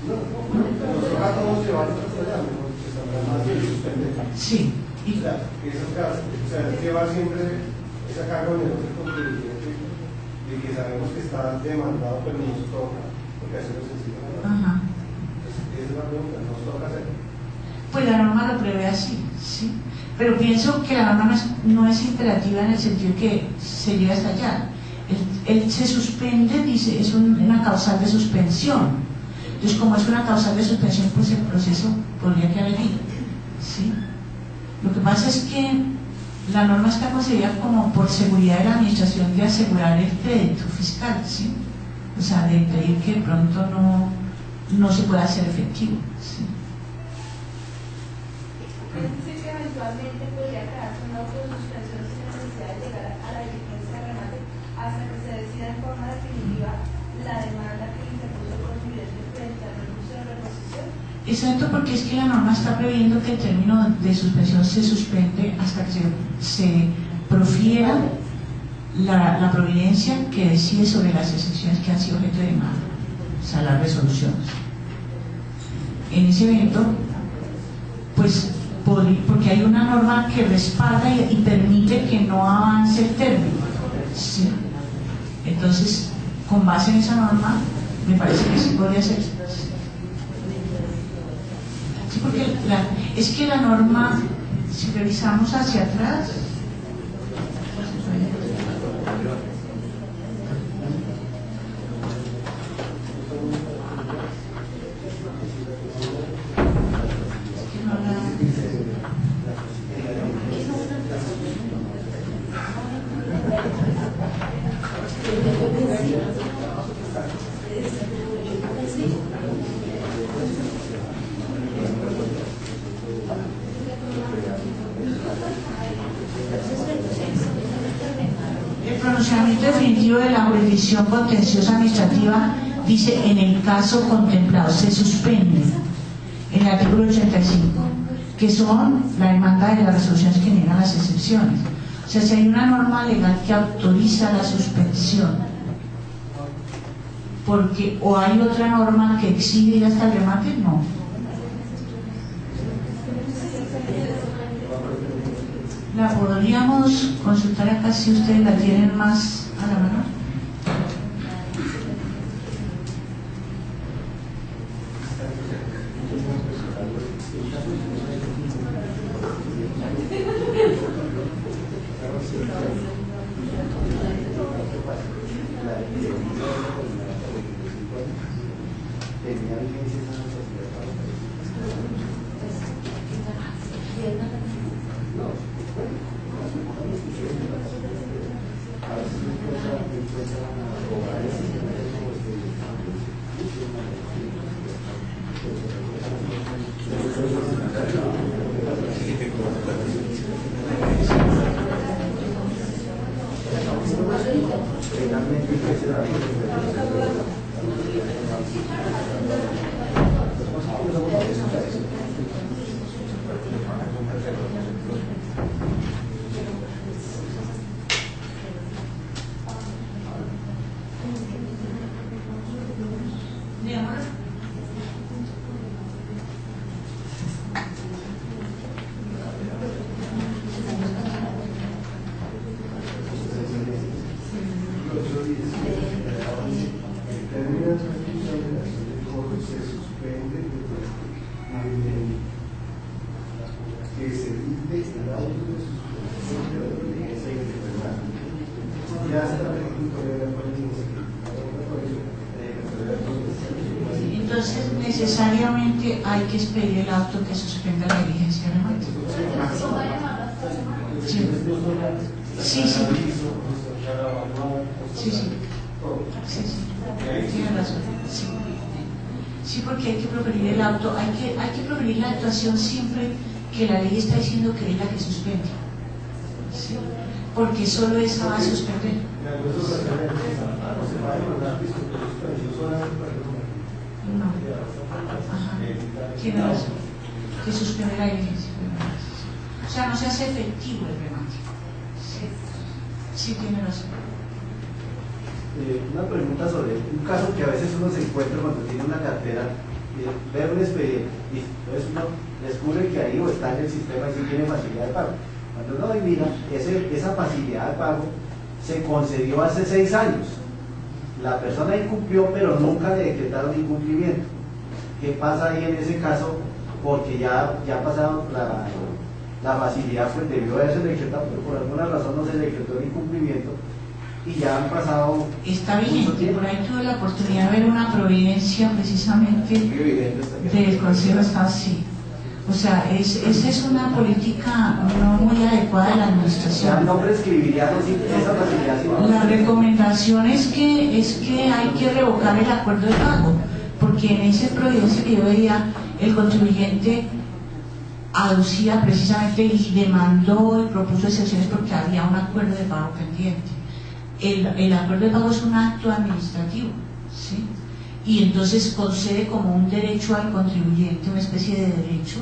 No, nos toca a todos llevarlos hasta allá, porque más bien suspender. Sí. O sea, llevar siempre esa carga en el otro contribuyente de que sabemos que está demandado, pero nos toca, porque así lo sencillo. Ajá. Esa es la pregunta, nos toca hacer. Pues la norma lo prevé así, ¿sí? Pero pienso que la norma no es imperativa en el sentido que se llega hasta allá. Él se suspende, dice, es una causal de suspensión. Entonces, como es una causal de suspensión, pues el proceso podría quedar ahí, ¿sí? Lo que pasa es que la norma está concebida como por seguridad de la administración de asegurar el crédito fiscal, ¿sí? O sea, de impedir que de pronto no se pueda hacer efectivo, ¿sí? Es decir, que eventualmente podría quedarse una autosuspensión sin necesidad de llegar a la diligencia de remate hasta que se decida en forma definitiva la demanda que interpuso el contribuyente frente al recurso de reposición. Exacto, porque es que la norma está previendo que el término de suspensión se suspende hasta que se profiera la providencia que decide sobre las excepciones que han sido objeto de demanda, o sea, las resoluciones. En ese evento, pues, porque hay una norma que respalda y permite que no avance el término, ¿sí? Entonces, con base en esa norma, me parece que sí podría ser. Sí, porque es que la norma, si revisamos hacia atrás, el pronunciamiento definitivo de la jurisdicción contenciosa administrativa dice en el caso contemplado, se suspende en el artículo 85, que son la demanda de las resoluciones que niegan las excepciones. O sea, si hay una norma legal que autoriza la suspensión, porque o hay otra norma que exige ir hasta el remate, no. La podríamos consultar acá si ustedes la tienen más a la mano. que se dicte el auto de suspensión de la diligencia y de verdad. Ya está entonces necesariamente hay que expedir el auto que suspenda la diligencia remota. Sí. Sí, sí. Sí, sí. Sí, sí. Tiene razón. Sí. Sí, porque hay que proferir el auto, hay que proferir la actuación siempre que la ley está diciendo que es la que suspende. ¿Sí? Porque solo esa va a suspender. No. Ajá. Tiene razón. Que suspende la diligencia. O sea, no se hace efectivo el remate. Sí, sí tiene razón. Una pregunta sobre un caso que a veces uno se encuentra cuando tiene una cartera, ve un expediente y entonces uno descubre que ahí o está en el sistema y sí tiene facilidad de pago. Cuando uno mira, esa facilidad de pago se concedió hace 6 años. La persona incumplió, pero nunca le decretaron incumplimiento. ¿Qué pasa ahí en ese caso? Porque ya ha pasado la facilidad, pues debió haberse decretado, pero por alguna razón no se decretó el incumplimiento y ya han pasado. Está vigente, por ahí tuve la oportunidad de ver una providencia precisamente del Consejo de Estado, sí. O sea, esa es una política no muy adecuada de la administración. Ya no prescribiría esa facilidad. Sino la recomendación es que hay que revocar el acuerdo de pago, porque en esa providencia que yo veía, el contribuyente aducía precisamente y demandó y propuso excepciones porque había un acuerdo de pago pendiente. El acuerdo de pago es un acto administrativo, ¿sí? Y entonces concede como un derecho al contribuyente, una especie de derecho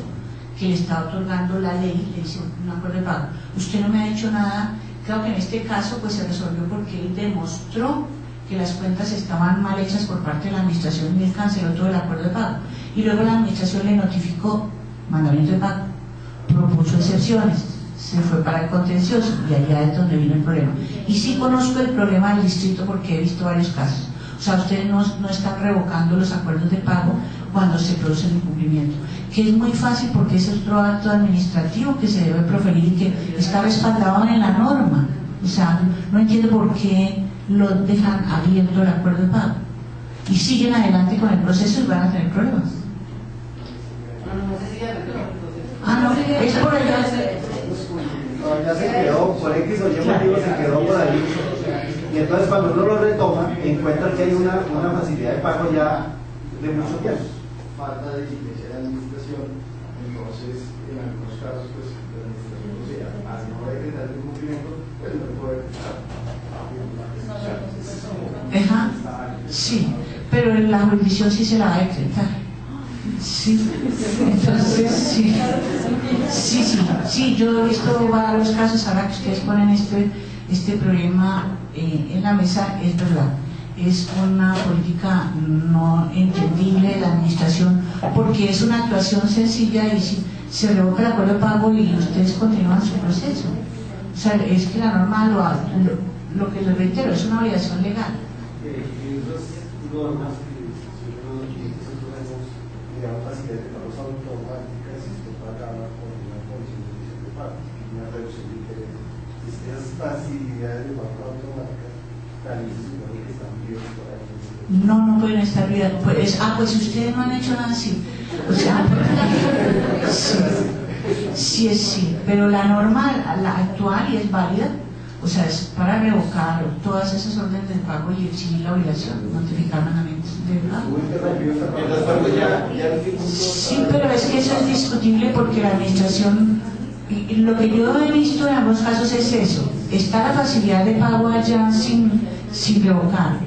que le está otorgando la ley, le dice un acuerdo de pago. Usted no me ha dicho nada. Creo que en este caso pues se resolvió porque él demostró que las cuentas estaban mal hechas por parte de la administración y él canceló todo el acuerdo de pago. Y luego la administración le notificó mandamiento de pago, propuso excepciones, se fue para el contencioso y allá es donde vino el problema. Y sí conozco el problema del distrito porque he visto varios casos. O sea, ustedes no están revocando los acuerdos de pago cuando se produce el incumplimiento, que es muy fácil porque es otro acto administrativo que se debe proferir y que está respaldado en la norma. O sea, no entiendo por qué lo dejan abierto el acuerdo de pago y siguen adelante con el proceso y van a tener problemas. No, es por allá. Ya se quedó, por X o Y motivo se quedó por ahí. Y entonces cuando uno lo retoma, encuentra que hay una facilidad de pago ya de mucho tiempo. Falta de diligencia de la administración, entonces en algunos casos pues la administración, o sea, al no decretar el cumplimiento, pues no puede decretar. Sí, pero en la jurisdicción sí se la va a decretar. Sí, entonces sí, yo he visto varios casos. Ahora que ustedes ponen este problema en la mesa, es verdad, es una política no entendible de la administración porque es una actuación sencilla y si se revoca el acuerdo de pago y ustedes continúan su proceso. O sea, es que la norma lo que les reitero es una obligación legal. Normas facilidad de pagos automáticas y esto pagaba con una condición de pago, una reducción de interés. Estas facilidades de pago automáticas también se supone que están vivas por ahí. No pueden estar vivas. Pues ustedes no han hecho nada así. O sea, sí, pero la norma, la actual y es válida. O sea, es para revocar todas esas órdenes de pago y exigir la obligación, notificar mandamientos de pago. Sí, pero es que eso es discutible porque la administración, lo que yo he visto en ambos casos es eso, está la facilidad de pago allá sin revocar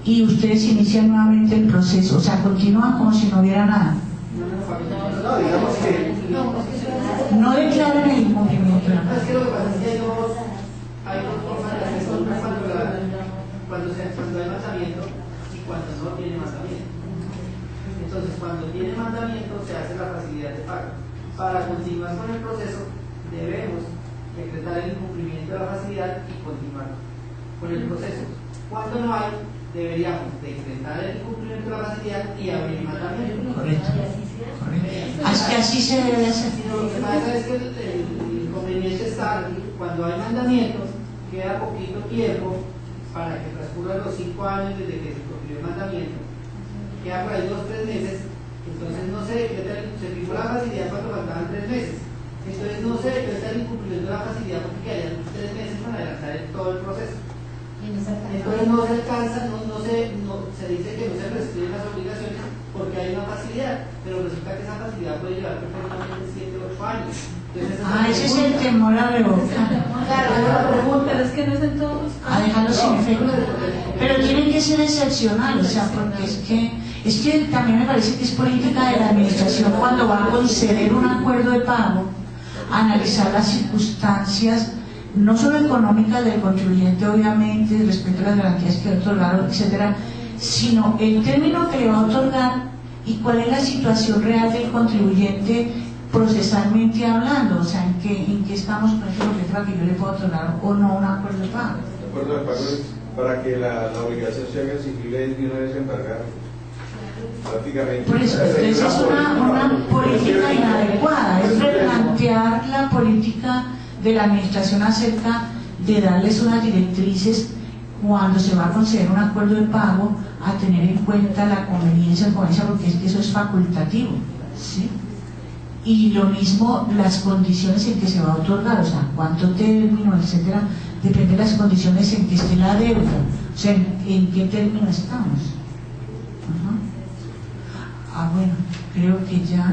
y ustedes inician nuevamente el proceso, o sea, continúan como si no hubiera nada. No, digamos que no declaran el incumplimiento. Es que lo que pasa es que hay dos formas de hacer cuando hay mandamiento y cuando no tiene mandamiento. Entonces, cuando tiene mandamiento se hace la facilidad de pago. Para continuar con el proceso debemos decretar el incumplimiento de la facilidad y continuar con el proceso. Cuando no hay, deberíamos de intentar el cumplimiento de la facilidad y abrir mandamiento. Correcto. Así se debe hacer. Lo que pasa es que el inconveniente está cuando hay mandamientos, queda poquito tiempo para que transcurran los 5 años desde que se cumplió el mandamiento, queda por ahí 2 o 3 meses, entonces no se decreta, se fijó la facilidad cuando faltaban 3 meses, entonces no se decreta el incumplimiento de la facilidad porque quedarían 3 meses para adelantar todo el proceso. Entonces no se alcanza, se dice que no se prescriben las obligaciones porque hay una facilidad, pero resulta que esa facilidad puede llevar perfectamente 7 o 8 años. Ese es el temor a revocar. Claro, la pregunta es que no es en todos. A dejarlo sin efecto. Pero tienen que ser excepcionales, o sea, porque es que también me parece que es política de la administración cuando va a conceder un acuerdo de pago, analizar las circunstancias, no solo económicas del contribuyente, obviamente, respecto a las garantías que otorgaron, etcétera, sino el término que le va a otorgar y cuál es la situación real del contribuyente procesalmente hablando, o sea, en qué estamos con ese objeto para que yo le pueda otorgar o no un acuerdo de pago. El acuerdo de pago es para que la obligación se haga exigible de una vez embargada. Prácticamente. Por eso, entonces es una política inadecuada, es replantear la política de la administración acerca de darles unas directrices cuando se va a conceder un acuerdo de pago, a tener en cuenta la conveniencia, porque es que eso es facultativo, ¿sí? Y lo mismo las condiciones en que se va a otorgar, o sea, cuánto término, etcétera, depende de las condiciones en que esté la deuda, o sea, en qué término estamos. Bueno, creo que ya.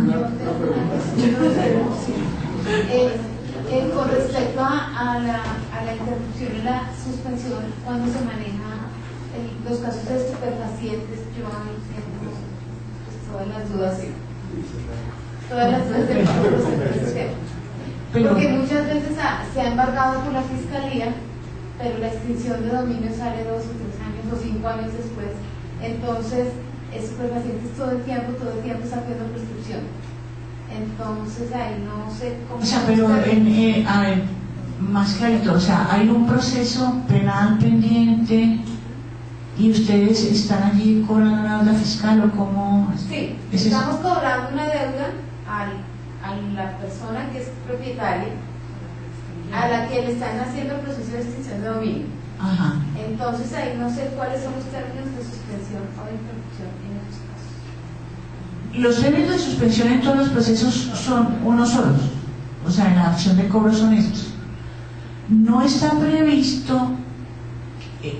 Con respecto a la interrupción y la suspensión, cuando se maneja los casos de estupefacientes, yo tengo todas las dudas del proceso. Porque muchas veces se ha embargado por la fiscalía, pero la extinción de dominio sale 2 o 3 años o 5 años después. Entonces, estupefacientes todo el tiempo está haciendo prescripción. Entonces ahí no sé cómo. O sea, pero a ver, más clarito, o sea, hay un proceso penal pendiente y ustedes están allí cobrando una deuda fiscal o cómo. Sí, ¿Es estamos eso? cobrando una deuda a la persona que es propietaria, a la que le están haciendo el proceso de extinción de dominio. Ajá. Entonces ahí no sé cuáles son los términos de suspensión o de interrupción en esos casos. Los términos de suspensión en todos los procesos son unos solos, o sea, en la acción de cobro son estos. No está previsto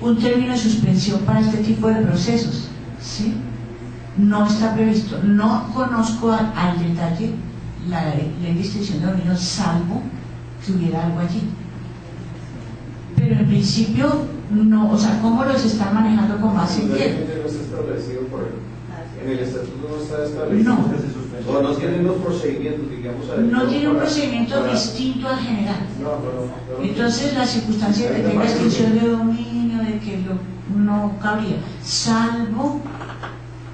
un término de suspensión para este tipo de procesos, ¿sí? No está previsto. No conozco al detalle la ley de extinción de dominio, salvo que hubiera algo allí. Pero en principio, no, o sea, ¿cómo los están manejando con base en qué? No está establecido por él. En el estatuto no está establecido. No. O no tienen los procedimientos, digamos. No tiene un procedimiento distinto al general. No. Entonces, la circunstancia de que tenga extinción de dominio, de que no cabría, salvo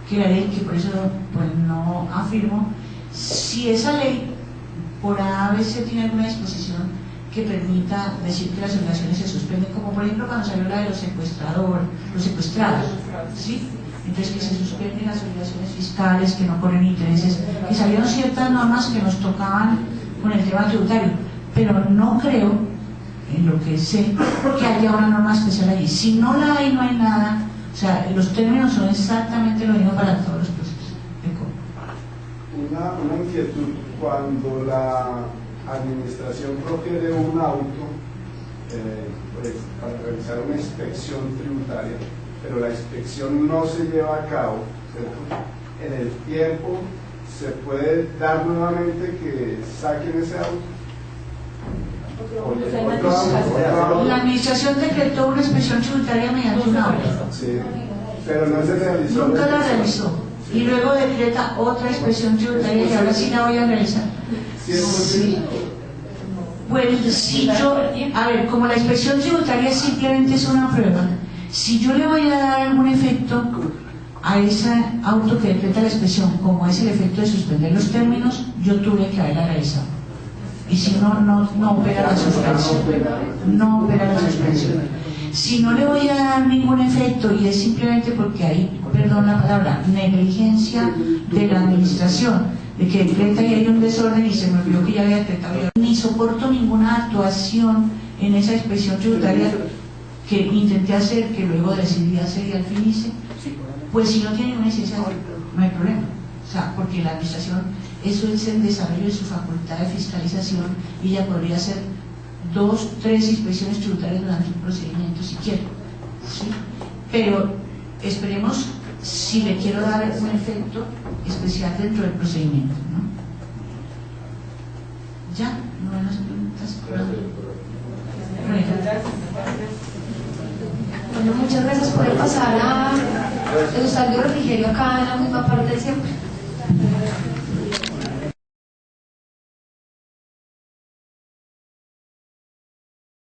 que la ley, que por eso pues, no afirmo, si esa ley por A veces tiene alguna disposición que permita decir que las obligaciones se suspenden, como por ejemplo cuando salió la de los secuestrados, ¿sí? Entonces que se suspenden las obligaciones fiscales, que no corren intereses, y salieron ciertas normas que nos tocaban con el tema tributario, pero no creo, en lo que sé, que haya una norma especial allí. Si no la hay, no hay nada, o sea, los términos son exactamente lo mismo para todos los procesos de cobro. Una inquietud, cuando la administración profiere un auto pues, para realizar una inspección tributaria, pero la inspección no se lleva a cabo, ¿cierto? En el tiempo se puede dar nuevamente que saquen ese auto. La administración decretó una inspección tributaria mediante un auto. Sí, pero no se realizó. Nunca la realizó. Y luego decreta otra inspección tributaria y ahora sí la voy a realizar. Sí. Pues si yo, a ver, como la inspección tributaria simplemente es una prueba, si yo le voy a dar algún efecto a ese auto que decreta la inspección, como es el efecto de suspender los términos, yo tuve que haberla realizado. Y si no, no opera la suspensión. No opera la suspensión. Si no le voy a dar ningún efecto y es simplemente porque hay, perdón la palabra, negligencia de la administración, de que decreta y hay un desorden y se me olvidó que ya había decretado, ni soporto ninguna actuación en esa inspección tributaria que intenté hacer, que luego decidí hacer y al fin hice, pues si no tiene ninguna incidencia, no hay problema. O sea, porque la administración, eso es el desarrollo de su facultad de fiscalización y ella podría hacer 2, 3 inspecciones tributarias durante un procedimiento si quiere, ¿sí? Pero esperemos si le quiero dar un efecto especial dentro del procedimiento, ¿no? ¿Ya? ¿No hay más preguntas? Bueno, muchas gracias. Puede pasar a degustar de refrigerio acá en la misma parte de siempre.